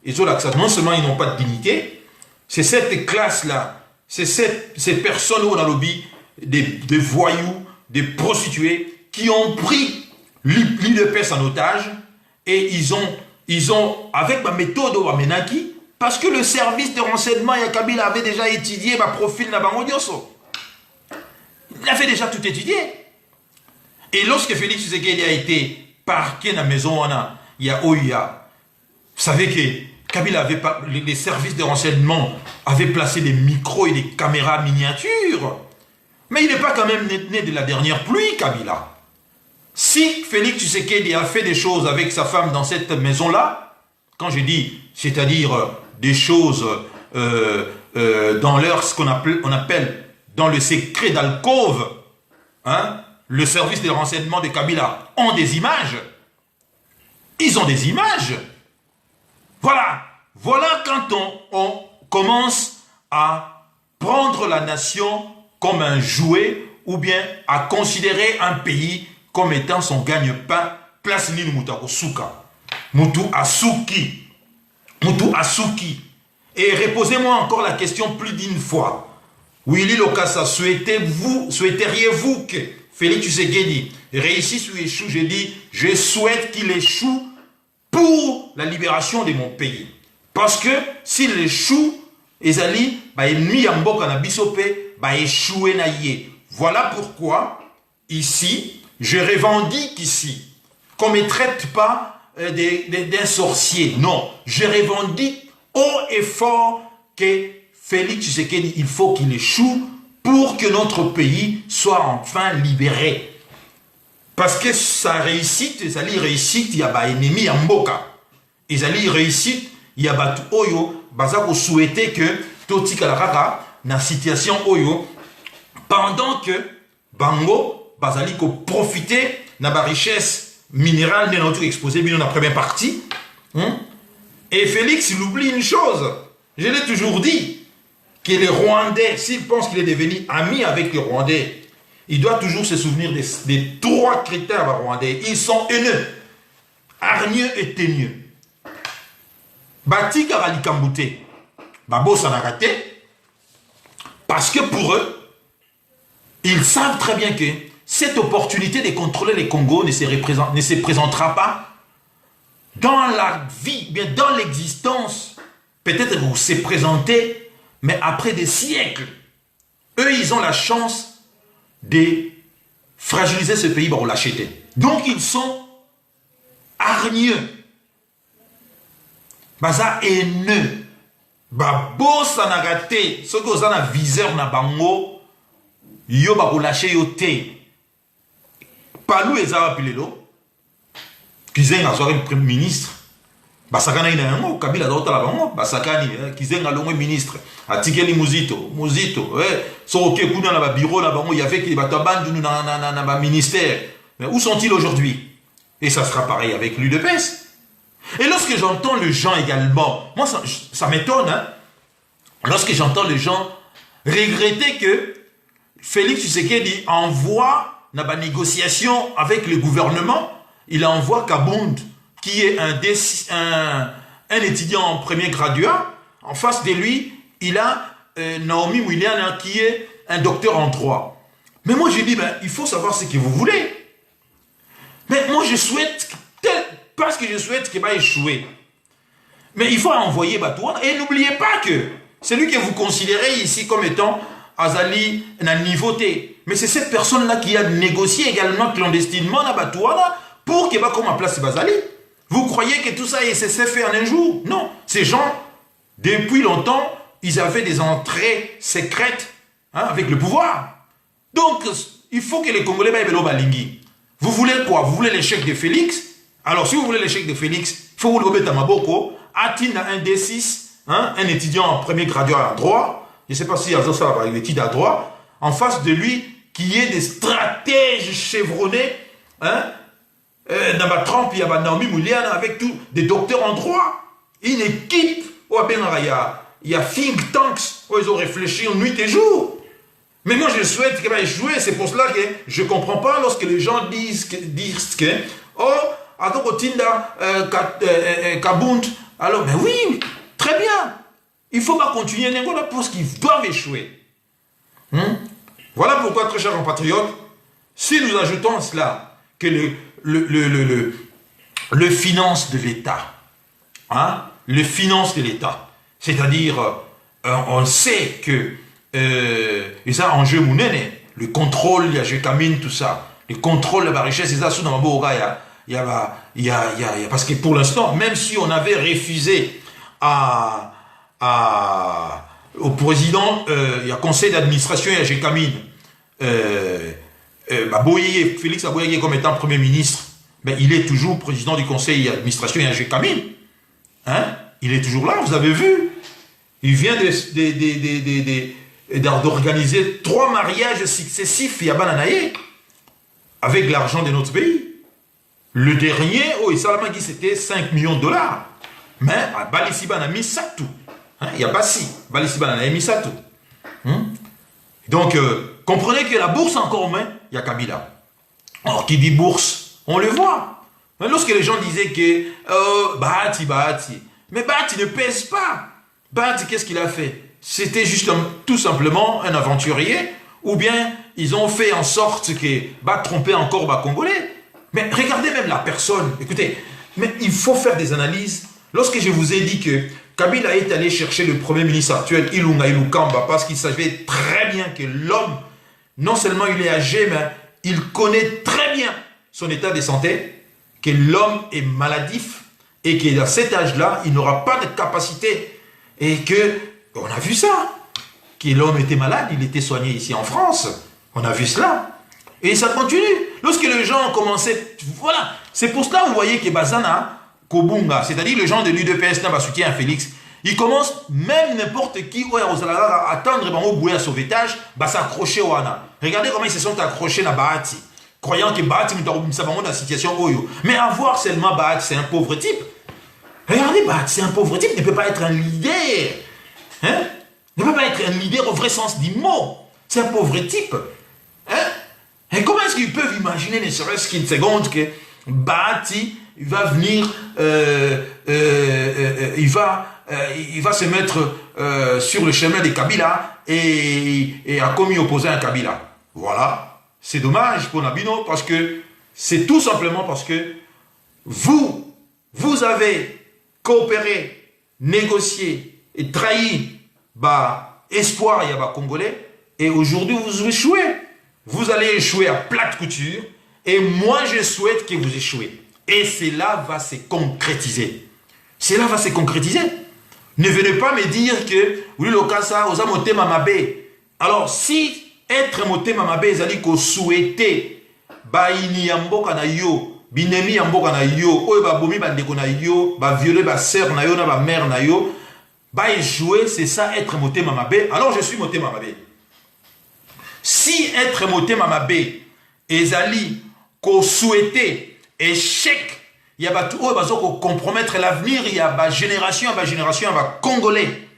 et non seulement ils n'ont pas de dignité, c'est cette classe-là, c'est ces personnes où on a lobby, des voyous, des prostituées, qui ont pris l'UDPS en otage, et ils ont avec ma méthode Wamenaki, parce que le service de renseignement Kabila avait déjà étudié ma profil Nabangodioso. Il avait déjà tout étudié. Et lorsque Félix Tshisekedi a été parqué dans la maison, il y a OIA. Vous savez que Kabila avait pas, les services de renseignement avaient placé des micros et des caméras miniatures. Mais il n'est pas quand même né de la dernière pluie, Kabila. Si Félix Tshisekedi a fait des choses avec sa femme dans cette maison-là, quand je dis, c'est-à-dire des choses dans leur, ce qu'on appelle dans le secret d'alcôve, le service de renseignement de Kabila ont des images. Ils ont des images. Voilà quand on commence à prendre la nation comme un jouet ou bien à considérer un pays comme étant son gagne-pain. Place ni Moutako Souka. Moutou Asuki. Et reposez-moi encore la question plus d'une fois. Willy Lokassa, souhaiteriez-vous que Félix Tshisekedi réussisse ou échoue? Je dis, je souhaite qu'il échoue pour la libération de mon pays. Parce que s'il échoue, ezali, ennemi ya mboka na bisope, échouer na yé. Voilà pourquoi, ici, je revendique ici, qu'on ne me traite pas d'un sorcier. Non, je revendique haut et fort que Félix Tshisekedi, il faut qu'il échoue pour que notre pays soit enfin libéré. Parce que sa réussite, il y a des ennemis en Mboka. Il réussite, il y a des Oyo, qui souhaitaient que Toti Kalarara, dans la situation Oyo, pendant que Bango, Bazali, profiter de la richesse minérale de notre exposé, dans la première partie. Et Félix, il oublie une chose. Je l'ai toujours dit, que les Rwandais, s'ils pensent qu'il est devenu ami avec les Rwandais, il doit toujours se souvenir des trois critères rwandais. Ils sont haineux, hargneux et teigneux. Bati Karalikamboute, Babo s'en a raté, parce que pour eux, ils savent très bien que cette opportunité de contrôler les Congos ne se présentera pas dans la vie, bien dans l'existence. Peut-être vous s'est présenté, mais après des siècles. Eux, ils ont la chance de fragiliser ce pays pour l'acheter. Donc, ils sont hargneux. Baza haineux. Babo sanagate. Ce que vous avez un viseur na bango, yo ba lâcher yo te. Palou et Zara Pilelo, qui est un Premier ministre, basakani na yango Kabila dota la bango basakani kizenga longo ministre atikeli muzito soroke kuna na ba bureau na bango il y avait que batabandu na ba ministère. Mais où sont-ils aujourd'hui? Et ça sera pareil avec l'UDPS. Et lorsque j'entends les gens également, moi ça m'étonne, hein, lorsque j'entends les gens regretter que Félix Tshisekedi envoie dans la négociation avec le gouvernement, il envoie Kabound, qui est un étudiant en premier graduat. En face de lui, il a Naomi Mouiliana, qui est un docteur en droit. Mais moi, je dis, ben, il faut savoir ce que vous voulez. Mais moi, je souhaite, parce que je souhaite qu'il va échouer. Mais il faut envoyer Batouana. Et n'oubliez pas que celui que vous considérez ici comme étant Azali na niveauté. Mais c'est cette personne-là qui a négocié également clandestinement à Batouana pour qu'il va comme à place Bazali. Vous croyez que tout ça s'est fait en un jour? Non. Ces gens, depuis longtemps, ils avaient des entrées secrètes avec le pouvoir. Donc, il faut que les Congolais baillent Balingui. Vous voulez quoi? Vous voulez l'échec de Félix? Alors, si vous voulez l'échec de Félix, il faut vous le remettre à Maboko. Atina un D6, un étudiant en premier graduat en droit. Je ne sais pas si ça va avec l'étude à droit. En face de lui, qui est des stratèges chevronnés. Dans ma trempe, il y a Naomi Mouiliana avec tout, des docteurs en droit. Une équipe. Il y a think tanks où ils ont réfléchi nuit et jour. Mais moi, je souhaite qu'il va échouer. C'est pour cela que je ne comprends pas lorsque les gens disent que Adokotinda, Kabound. Alors, ben oui, très bien. Il ne faut pas continuer parce qu'ils doivent échouer. Voilà pourquoi, très chers compatriotes, si nous ajoutons cela, que le finance de l'État, le finance de l'État, c'est-à-dire, on sait que et ça, enjeu mounene, le contrôle, il y a Jekamine, tout ça, le contrôle de la richesse, c'est ça, sous dans parce que pour l'instant, même si on avait refusé au président, il y a conseil d'administration, il y a Jekamine, Félix Abouyeye comme étant premier ministre, mais il est toujours président du conseil d'administration, il y a Jekamine. Il est toujours là, vous avez vu. Il vient d'organiser 3 mariages successifs avec l'argent de notre pays. Le dernier, c'était 5 millions de dollars. Mais à Balisiban a mis ça tout. Il y a Bassi. Balisiban a mis ça tout. Donc, comprenez que la bourse encore en main, il y a Kabila. Or, qui dit bourse, on le voit. Mais lorsque les gens disaient que Bahati, mais Bahati ne pèse pas. Bahati, qu'est-ce qu'il a fait? C'était juste tout simplement un aventurier, ou bien ils ont fait en sorte que tromper encore Congolais. Mais regardez même la personne. Écoutez, mais il faut faire des analyses. Lorsque je vous ai dit que Kabila est allé chercher le premier ministre actuel, Ilunga Ilukamba, parce qu'il savait très bien que l'homme, non seulement il est âgé, mais il connaît très bien son état de santé, que l'homme est maladif, et qu'à cet âge-là, il n'aura pas de capacité. Et que, on a vu ça, que l'homme était malade, il était soigné ici en France. On a vu cela. Et ça continue. Lorsque les gens ont commencé, voilà, c'est pour cela vous voyez que Bazana, Kobunga, c'est-à-dire les gens de l'UDPS n'a soutien à Félix, ils commencent, même n'importe qui, à attendre au boué à sauvetage, s'accrocher au Wana. Regardez comment ils se sont accrochés à Bahati, croyant que Bahati nous a dans la situation Oyo. Mais avoir seulement Bahati, c'est un pauvre type. Regardez, c'est un pauvre type, il ne peut pas être un leader. Il ne peut pas être un leader au vrai sens du mot. C'est un pauvre type. Et comment est-ce qu'ils peuvent imaginer, ne serait-ce qu'une seconde, que Bahati va venir, il va se mettre sur le chemin de Kabila et a commis opposé à Kabila. Voilà. C'est dommage pour Nabino parce que c'est tout simplement parce que vous avez coopéré, négocié et trahi espoir, il y a Congolais, et aujourd'hui vous échouez. Vous allez échouer à plate couture, et moi je souhaite que vous échouez. Et cela va se concrétiser. Cela va se concrétiser. Ne venez pas me dire que, oui, le cas ça, vous avez moté mamabé. Alors, si être moté mamabé, c'est-à-dire que souhaitez, baini yamboka na yo, binemi ya mboka na yo, oyo babomi bandeko na yo, ba violer ba sœur na yo na ba mère na yo, ba échouer, c'est ça être motema mabe. Alors je suis motema mabe. Si être motema mabe ezali ko souhaiter échec, il y a ba tout oyo bazo ko compromettre l'avenir, il y a ba génération, ba congolais,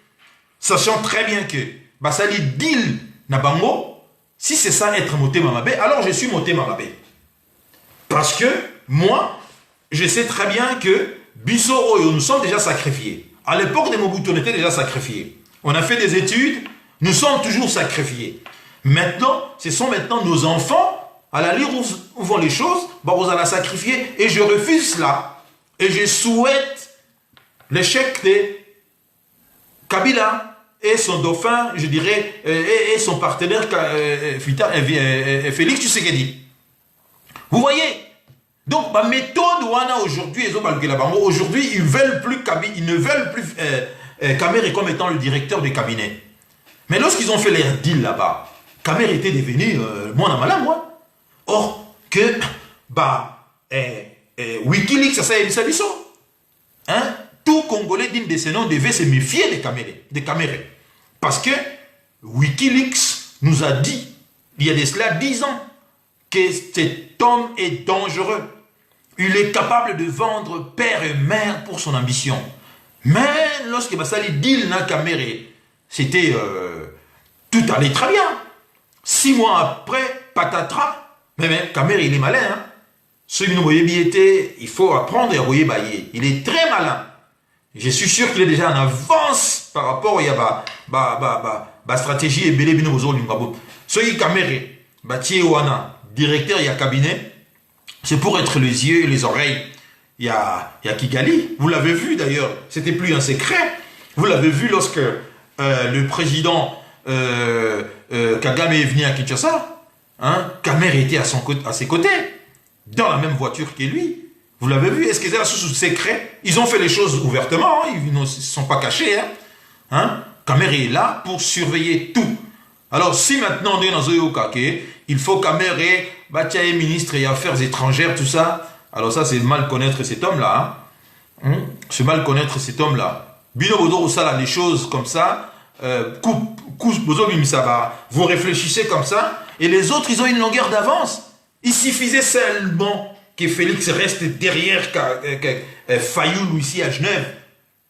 sachant très bien que ba sali deal na bango, si c'est ça être motema mabe, alors je suis motema mabe. Parce que moi, je sais très bien que biso oyo, nous sommes déjà sacrifiés. À l'époque de Mobutu, on était déjà sacrifiés. On a fait des études, nous sommes toujours sacrifiés. Maintenant, ce sont maintenant nos enfants, à la lire où vont les choses, bah vous allez sacrifier. Et je refuse cela. Et je souhaite l'échec de Kabila et son dauphin, je dirais, et son partenaire Félix Tshisekedi. Vous voyez? Donc, ma méthode aujourd'hui, aujourd'hui, ils veulent plus ils ne veulent plus Kamer comme étant le directeur du cabinet. Mais lorsqu'ils ont fait leur deal là-bas, Kamer était devenu mon malin, moi. Or, que, Wikileaks, ça a dit ça. Hein? Tout Congolais digne de ce nom devait se méfier de Kamer. Parce que Wikileaks nous a dit, il y a de cela 10 ans, que cet homme est dangereux. Il est capable de vendre père et mère pour son ambition. Mais lorsque Bassali deal na Kamere, c'était tout allait très bien. 6 mois après, patatras. Mais Kamere, il est malin. Hein? Celui qui il faut apprendre à voyer bailler. Il est très malin. Je suis sûr qu'il est déjà en avance par rapport à stratégie et belé bino bozo lingabo. Celui Kamere, Batie Wana, directeur il y a cabinet, c'est pour être les yeux et les oreilles. Il y a Kigali, vous l'avez vu d'ailleurs, c'était plus un secret. Vous l'avez vu lorsque le président Kagame est venu à Kinshasa, hein, Kamer était à ses côtés, dans la même voiture que lui. Vous l'avez vu, est-ce qu'ils étaient sous secret? Ils ont fait les choses ouvertement, hein, ils ne se sont pas cachés. Hein. Kamer est là pour surveiller tout. Alors si maintenant on est dans Zoyokake, il faut Kamer et ministre des Affaires étrangères, tout ça. Alors ça, c'est mal connaître cet homme-là. Hein? C'est mal connaître cet homme-là. Bino Bodo, ça, les choses comme ça. Vous réfléchissez comme ça. Et les autres, ils ont une longueur d'avance. Il suffisait seulement que Félix reste derrière Fayoulou ici à Genève.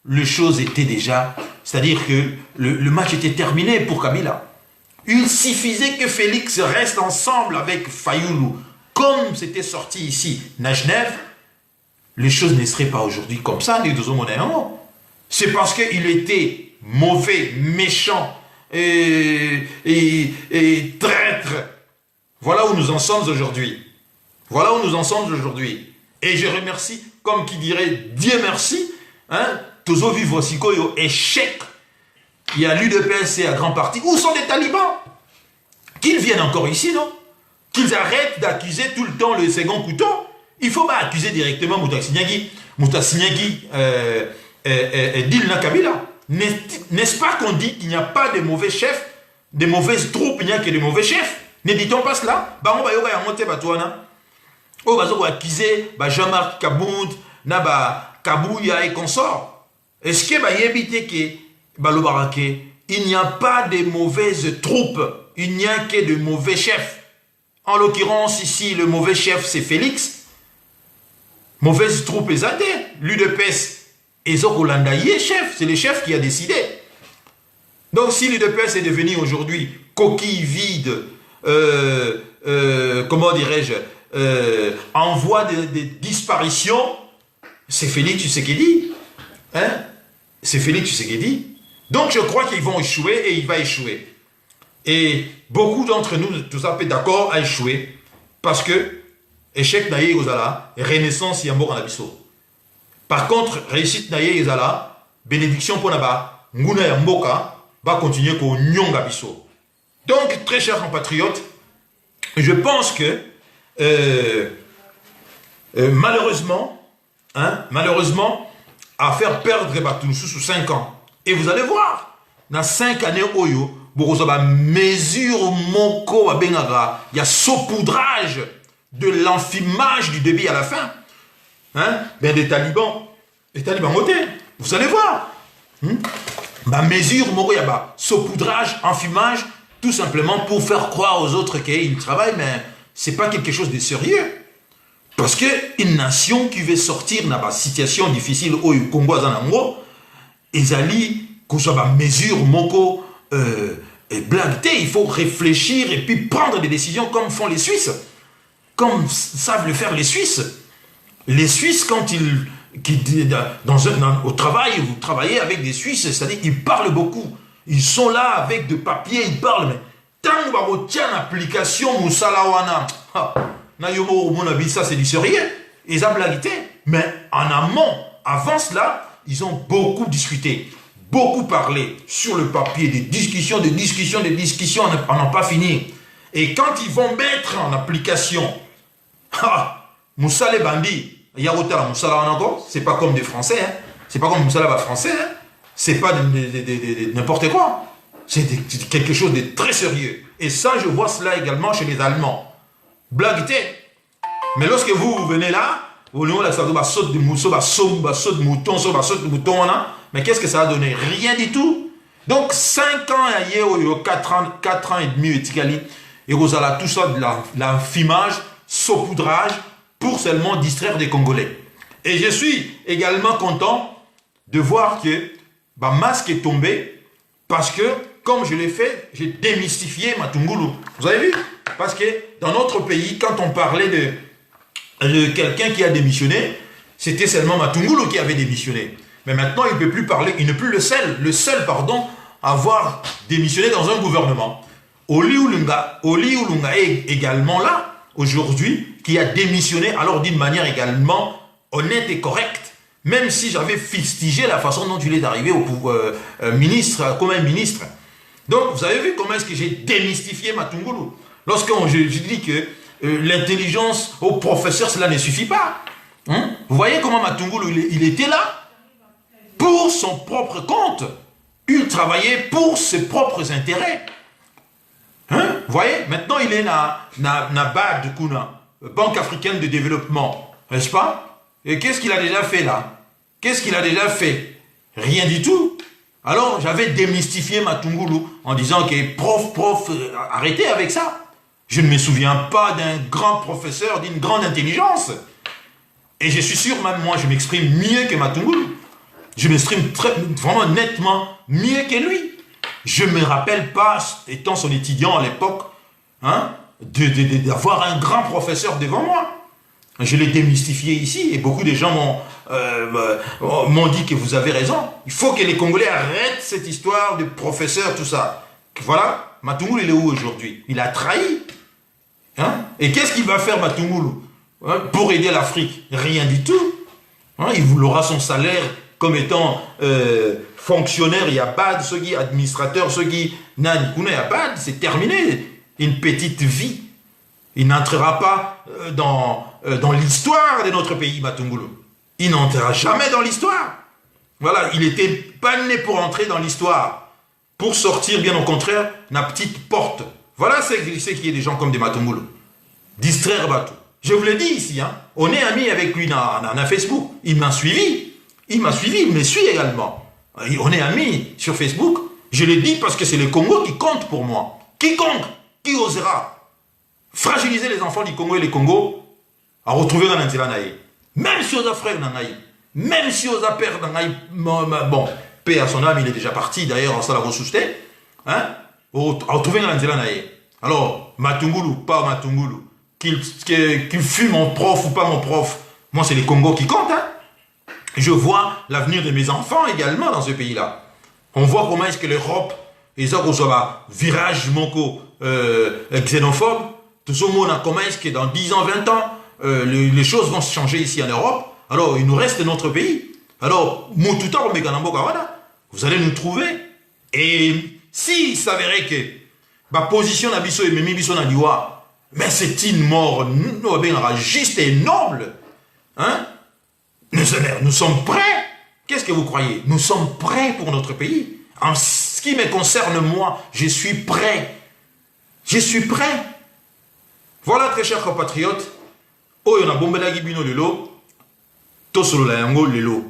Les choses étaient déjà... C'est-à-dire que le match était terminé pour Kabila. Il suffisait que Félix reste ensemble avec Fayoulou. Comme c'était sorti ici, à Genève, les choses ne seraient pas aujourd'hui comme ça. C'est parce qu'il était mauvais, méchant et traître. Voilà où nous en sommes aujourd'hui. Voilà où nous en sommes aujourd'hui. Et je remercie, comme qui dirait Dieu merci, hein, Tozo vivre aussi échec. Il y a l'UDPS et un grand parti. Où sont les talibans? Qu'ils viennent encore ici, non? Qu'ils arrêtent d'accuser tout le temps le second couteau. Il ne faut pas accuser directement Moutassignagi, Dilna Kabila. N'est-ce pas qu'on dit qu'il n'y a pas de mauvais chefs, de mauvaises troupes, il n'y a que de mauvais chefs? Ne dit-on pas cela? On va accuser Jean-Marc Kabound, Kabouya et consorts. Est-ce que il n'y a pas de mauvaises troupes, il n'y a que de mauvais chefs? En l'occurrence, ici, le mauvais chef, c'est Félix. Mauvaise troupe exatée. L'UDPS, Ezokolandaïe, chef. C'est le chef qui a décidé. Donc, si l'UDPS est devenu aujourd'hui coquille vide, comment dirais-je, en voie de disparition, c'est Félix Tshisekedi. Hein? C'est Félix Tshisekedi. Donc, je crois qu'ils vont échouer et il va échouer. Et beaucoup d'entre nous, tout ça peut d'accord à échouer. Parce que, échec naïe ozala, renaissance yambo en abisso. Par contre, réussite naïe ozala, bénédiction pour naba, nguna yamboka, va continuer ko nyonga abisso. Donc, très chers compatriotes, je pense que, malheureusement, à faire perdre Batounoussou sous 5 ans. Et vous allez voir, dans 5 années, il y a mesure moko, il y a saupoudrage de l'enfumage du début à la fin, hein, ben des talibans motés, vous allez voir. Ma mesure, il y a saupoudrage, enfumage, tout simplement pour faire croire aux autres qu'ils travaillent, mais ce n'est pas quelque chose de sérieux. Parce qu'une nation qui veut sortir dans une situation difficile au Congo, ils allaient, que ce soit mesure, moko, blague, il faut réfléchir et puis prendre des décisions comme font les Suisses. Comme savent le faire les Suisses. Les Suisses, quand au travail, vous travaillez avec des Suisses, c'est-à-dire qu'ils parlent beaucoup. Ils sont là avec des papiers, ils parlent, mais tant que vous tiens l'application Moussalawana, ça c'est du sérieux, ils ont blagué. Mais en amont, avant cela, ils ont beaucoup discuté, beaucoup parlé sur le papier, des discussions, on n'a pas fini. Et quand ils vont mettre en application, Moussa les bandits, c'est pas comme des Français, hein. C'est pas comme Moussa va français, hein. C'est pas n'importe quoi. C'est quelque chose de très sérieux. Et ça, je vois cela également chez les Allemands. Blagueté. Mais lorsque vous venez là, vous voyez la saute de mouton, mais qu'est-ce que ça a donné? Rien du tout. Donc, 5 ans, 4 ans et demi, et vous avez tout ça de l'enfumage, saupoudrage, pour seulement distraire des Congolais. Et je suis également content de voir que masque est tombé, parce que, comme je l'ai fait, j'ai démystifié Matungulu. Vous avez vu? Parce que dans notre pays, quand on parlait de quelqu'un qui a démissionné, c'était seulement Matungulu qui avait démissionné. Mais maintenant, il ne peut plus parler, il n'est plus le seul à avoir démissionné dans un gouvernement. Oli Ulunga est également là, aujourd'hui, qui a démissionné, alors d'une manière également honnête et correcte. Même si j'avais fustigé la façon dont il est arrivé au pouvoir ministre, comme un ministre. Donc, vous avez vu comment est-ce que j'ai démystifié Matungulu. Lorsque je dis que l'intelligence au professeur, cela ne suffit pas. Hein? Vous voyez comment Matungulu, il était là pour son propre compte. Il travaillait pour ses propres intérêts. Hein? Vous voyez, maintenant il est dans BAD, Banque africaine de développement, n'est-ce pas? Et qu'est-ce qu'il a déjà fait là? Qu'est-ce qu'il a déjà fait? Rien du tout. Alors j'avais démystifié Matungulu en disant que prof, arrêtez avec ça. Je ne me souviens pas d'un grand professeur, d'une grande intelligence. Et je suis sûr, même moi, je m'exprime mieux que Matungulu. Je m'exprime vraiment nettement mieux que lui. Je ne me rappelle pas, étant son étudiant à l'époque, hein, d'avoir un grand professeur devant moi. Je l'ai démystifié ici et beaucoup de gens m'ont dit que vous avez raison. Il faut que les Congolais arrêtent cette histoire de professeur, tout ça. Voilà, Matungulu, il est où aujourd'hui? Il a trahi. Hein? Et qu'est-ce qu'il va faire Matungulu pour aider l'Afrique? Rien du tout. Hein? Il aura son salaire comme étant fonctionnaire, il y a BAD, ceux qui administrateurs, ceux qui Nanikuna, il y a BAD, c'est terminé. Une petite vie. Il n'entrera pas dans l'histoire de notre pays, Matungulu. Il n'entrera jamais dans l'histoire. Voilà, il n'était pas né pour entrer dans l'histoire. Pour sortir, bien au contraire, la petite porte. Voilà ce qui est des gens comme des Matungulu. Distraire Batou. Je vous l'ai dit ici, hein. On est amis avec lui dans Facebook. Il m'a suivi. Il me suit également. On est amis sur Facebook. Je l'ai dit parce que c'est le Congo qui compte pour moi. Quiconque qui osera fragiliser les enfants du Congo et les Congos à retrouver dans l'Antilanaï. Même si on a frère Nanaï, même si on a père Nanaï, bon, paix à son âme, il est déjà parti d'ailleurs, ça l'a ressuscité, hein, à retrouver dans l'Antilanaï. Alors, Matungulu, pas Matungulu, qu'il fût mon prof ou pas mon prof, moi c'est les Congos qui comptent, hein. Je vois l'avenir de mes enfants également dans ce pays-là. On voit comment est-ce que l'Europe, et ça qu'on soit virage monco xénophobe, tout ce monde, comment est-ce que dans 10 ans, 20 ans, les choses vont se changer ici en Europe. Alors, il nous reste notre pays. Alors, vous allez nous trouver. Et s'il s'avérait que ma position d'Abisso et Mimibisso Nadiwa, mais c'est une mort juste et noble. Hein? Nous sommes prêts. Qu'est-ce que vous croyez? Nous sommes prêts pour notre pays. En ce qui me concerne, moi, je suis prêt. Je suis prêt. Voilà, très chers compatriotes, oyo na bombelaki bino lelo tosolola yango lelo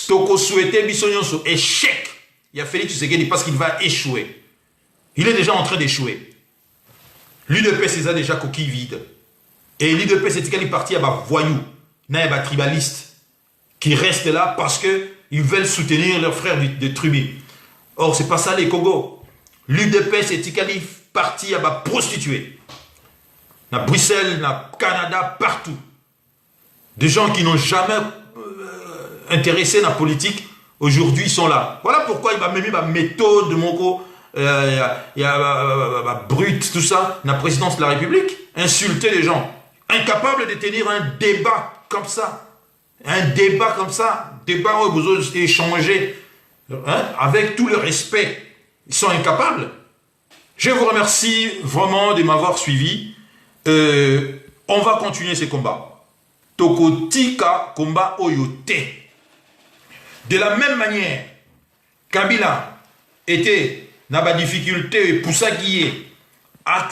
toko souhaiter biso nyonso échec. Il y a Félix Tshisekedi parce qu'il va échouer. Il est déjà en train d'échouer. L'UDPS c'est déjà coquille vide. Et l'UDPS c'est qu'il est parti à voyous, à tribalistes qui restent là parce que ils veulent soutenir leurs frères de tribu. Or c'est pas ça les Congo. L'UDPS c'est qu'il est parti à prostituer. Na Bruxelles, na Canada, partout. Des gens qui n'ont jamais intéressé la politique, aujourd'hui sont là. Voilà pourquoi il m'a mis ma méthode de mon il y a brut, tout ça, la présidence de la République, insulter les gens, incapable de tenir un débat comme ça, débat où vous échanger, hein, avec tout le respect, ils sont incapables. Je vous remercie vraiment de m'avoir suivi. On va continuer ces combats. Tokotika combat oyote. De la même manière, Kabila était dans la difficulté et pour ça qui est à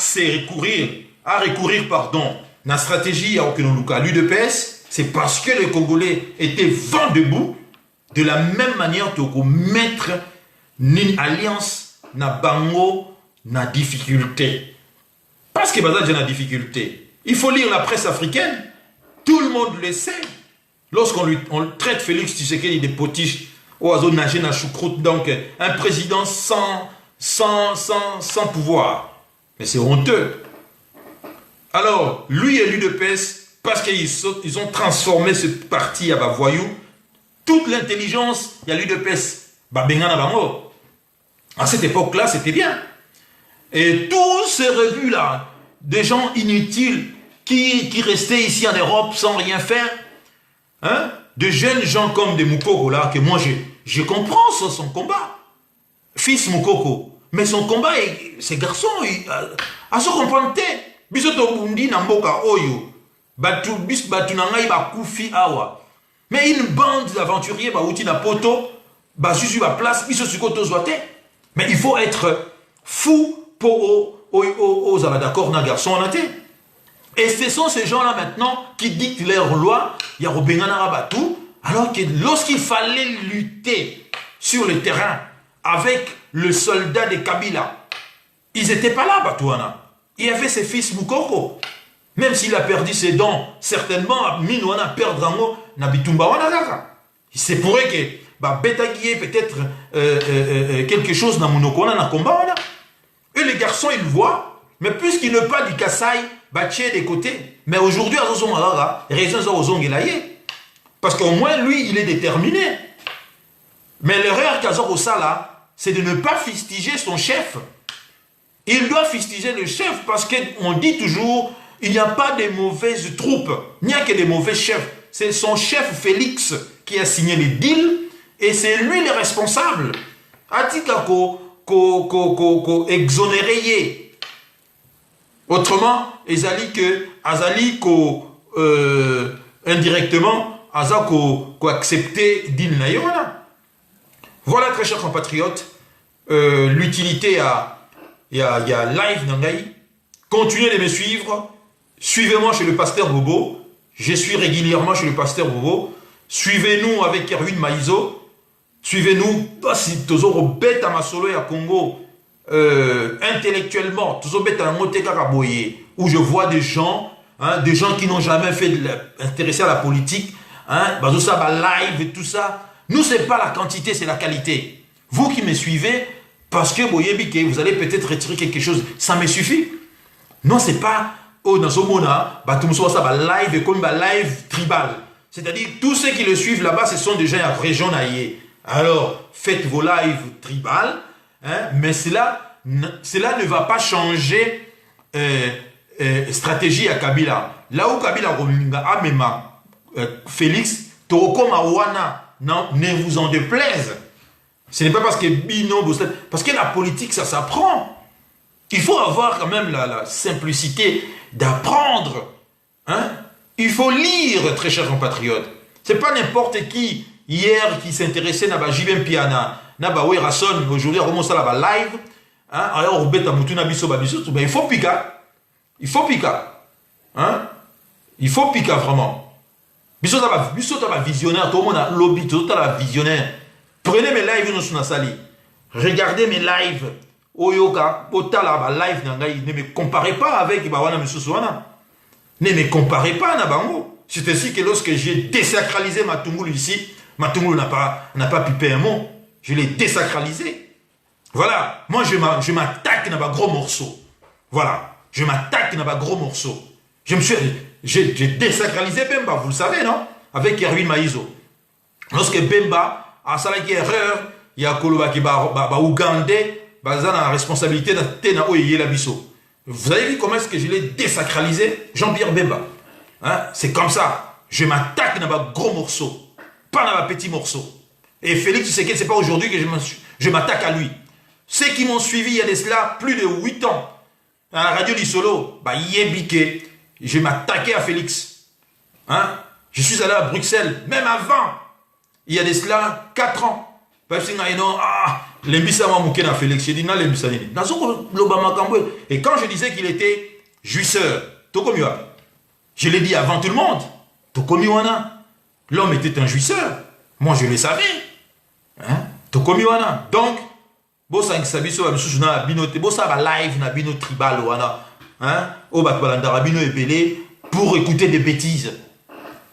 recourir pardon, la stratégie à Okenoluka, l'UDPS, c'est parce que les Congolais étaient vent debout. De la même manière, Toko mettre une alliance na bango na difficulté. Parce que Bazad j'ai la difficulté. Il faut lire la presse africaine. Tout le monde le sait. Lorsqu'on traite Félix Tshisekedi de potiche, oiseau nager na choucroute, donc un président sans pouvoir. Mais c'est honteux. Alors, lui et l'UDPS, parce qu'ils ont transformé ce parti à voyou, toute l'intelligence, il y a l'UDPS, à cette époque-là, c'était bien. Et tous ces revues-là, des gens inutiles qui restaient ici en Europe sans rien faire, hein, de jeunes gens comme des Moukoko, là, que moi je comprends son combat. Fils Moukoko. Mais son combat, ces garçons, à se comprendre. Bisoto Bundi Namboka Oyo, Batu Nangai Bakufi Awa. Mais une bande d'aventuriers, Bauti Napoto, Basusu la place, Bisosukoto Zoate. Mais il faut être fou pour aux d'accord na garçon en athée. Et ce sont ces gens-là maintenant qui dictent leurs lois, il y a Robengana Rabatou, alors que lorsqu'il fallait lutter sur le terrain avec le soldat de Kabila, ils n'étaient pas là, Batouana. Il y avait ses fils Moukoko. Même s'il a perdu ses dents, certainement, Minouana perdre un mot, Nabitumba Wanagaka. C'est pour eux que Betaguié peut-être quelque chose dans Monokona, dans combat. Et les garçons, ils voient, mais puisqu'ils ne pas du Kassai, Batché des côtés. Mais aujourd'hui, à Zozon Alaga, raison Zozon Gelaye. Parce qu'au moins, lui, il est déterminé. Mais l'erreur qu'Azor Osala, c'est de ne pas fustiger son chef. Il doit fustiger le chef parce qu'on dit toujours, il n'y a pas de mauvaises troupes. Il n'y a que des mauvais chefs. C'est son chef Félix qui a signé les deals et c'est lui le responsable. Atika ko exonéré. Autrement, Azali indirectement, Azako accepté deal naïona. Voilà, très chers compatriotes, l'utilité il y a live Nangaï. Continuez de me suivre. Suivez-moi chez le pasteur Bobo. Je suis régulièrement chez le pasteur Bobo. Suivez-nous avec Erwin Maïzo. Suivez-nous. Si toujours bête à ma solo et à Congo, intellectuellement, toujours bête à Motekaraboye, où je vois des gens qui n'ont jamais fait intéressé à la politique, tout ça, live et tout ça. Nous, c'est pas la quantité, c'est la qualité. Vous qui me suivez, parce que vous allez peut-être retirer quelque chose, ça me suffit. Non, c'est pas live comme live tribal. C'est-à-dire, tous ceux qui le suivent là-bas, ce sont des gens à région naïe. Alors, faites vos lives tribal, mais cela ne va pas changer stratégie à Kabila. Là où Kabila Amema Félix, non, ne vous en déplaise. Ce n'est pas parce que Bino, parce que la politique, ça s'apprend. Il faut avoir quand même la simplicité d'apprendre. Il faut lire, très chers compatriotes. Ce n'est pas n'importe qui, hier, qui s'intéressait à Jibem Piana, à Rasson, aujourd'hui, à commencer à la live. Il faut piquer. Il faut piquer. Il faut piquer vraiment. Biso ta visionnaire, tout le monde a lobby, tout le monde a visionnaire. Prenez mes lives sur la salle. Regardez mes lives. Oyoka, otala live ne me comparez pas avec Bawana Msuswana. Ne me comparez pas na bango. C'est ainsi que lorsque j'ai désacralisé Matungulu ici, Matungulu n'a pas pipé un mot. Je l'ai désacralisé. Voilà. Moi, je m'attaque dans un gros morceau. Voilà. Je m'attaque dans un gros morceau. J'ai désacralisé Bemba, vous le savez, non? Avec Erwin Maïzo. Lorsque Bemba a salaki erreur, il y a Koloba qui ba Ougandais, baza la responsabilité de Tena Oye la Bisso. Vous avez vu comment est-ce que je l'ai désacralisé? Jean-Pierre Bemba. Hein? C'est comme ça. Je m'attaque dans un gros morceau, pas dans un petit morceau. Et Félix Tshisekedi, c'est pas aujourd'hui que je m'attaque à lui. Ceux qui m'ont suivi il y a de cela plus de 8 ans, à la radio Lissolo, bah, Yébike, je m'attaquais à Félix. Hein? Je suis allé à Bruxelles, même avant, il y a de cela 4 ans. Félix, j'ai dit non, et quand je disais qu'il était jouisseur, je l'ai dit avant tout le monde, l'homme était un jouisseur. Moi, je le savais. Hein? Donc, pour écouter des bêtises.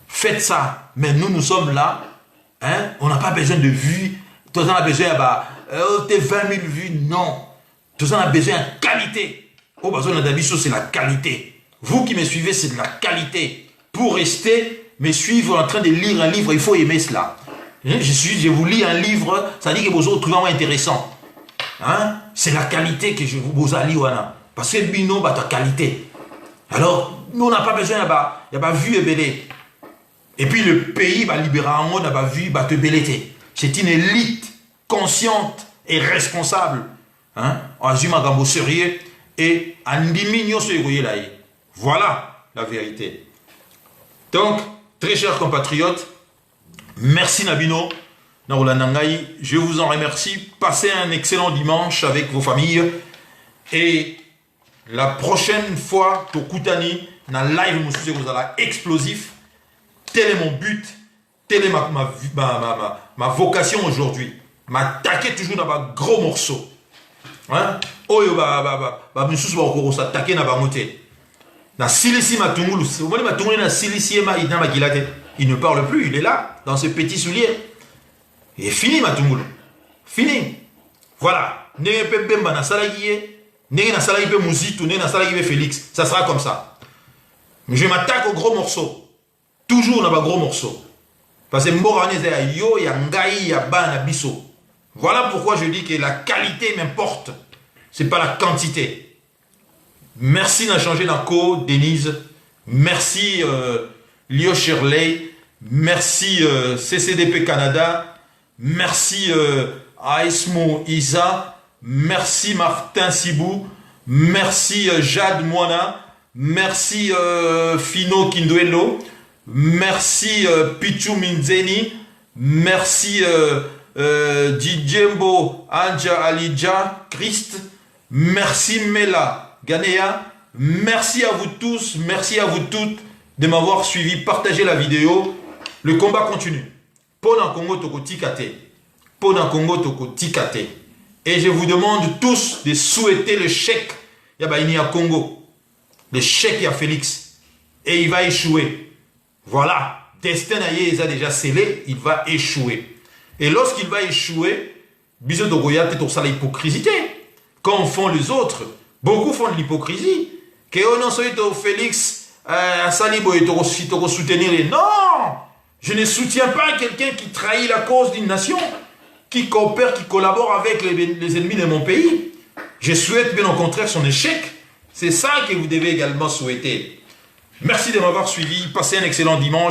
Faites ça. Mais nous sommes là. Hein? On n'a pas besoin de vues. Tout ça, on a besoin de 20 000 vues. Non. Tout ça, on a besoin de qualité. C'est la qualité. Vous qui me suivez, c'est de la qualité. Pour rester, me suivre en train de lire un livre, il faut aimer cela. Je vous lis un livre, ça dit que vous trouvez vraiment intéressant. Hein? C'est la qualité que je vous allie. Parce que bino, ta qualité. Alors, nous, on n'a pas besoin, il n'y a pas vu et belé. Et puis le pays va libérer un monde, n'a pas vu, te belé. C'est une élite consciente et responsable. Hein? On assume un gambo sérieux et en diminuant ce là. Voilà la vérité. Donc, très chers compatriotes, merci Nabino, Naroulanangaï, je vous en remercie. Passez un excellent dimanche avec vos familles. Et la prochaine fois, Tokutani, dans le live, vous allez explosif. Tel est mon but, telle est ma vocation aujourd'hui. M'attaquer toujours dans un gros morceau. Hein? Oyo s'attaquer dans un moté. Dans Silisi Matungulu, vous voyez Matungulu dans Silisi il ne parle plus, il est là, dans ce petit soulier. Et fini Matungulu. Fini. Voilà. Nege Bemba na salagi, nege na salagi Mouzitou, nege na salagi Félix. Ça sera comme ça. Mais je m'attaque au gros morceau. Toujours dans un gros morceau. Parce que Moranese a yo, ya ngai, ya bana biso. Voilà pourquoi je dis que la qualité m'importe. C'est pas la quantité. Merci d'en changer d'enco, Denise. Merci Lio Shirley. Merci CCDP Canada. Merci Aismo Isa. Merci Martin Sibou. Merci Jade Moana. Merci Fino Kinduelo. Merci Pichu Minzeni. Merci Djembo Anja Alidja Christ. Merci Mela Ganea. Merci à vous tous, merci à vous toutes de m'avoir suivi. Partagez la vidéo. Le combat continue. Pona Congo Toko Tikate. Pona Congo Toko Tikate. Et je vous demande tous de souhaiter le chèque Yabaini à Congo. Le chèque à Félix. Et il va échouer. Voilà, destin a déjà scellé, il va échouer. Et lorsqu'il va échouer, bisous de Goya, peut-être ça l'hypocrisie. Quand font les autres, beaucoup font de l'hypocrisie. Que on en soit Félix, Salibo et soutenir. Non, je ne soutiens pas quelqu'un qui trahit la cause d'une nation, qui coopère, qui collabore avec les ennemis de mon pays. Je souhaite bien au contraire son échec. C'est ça que vous devez également souhaiter. Merci de m'avoir suivi. Passez un excellent dimanche.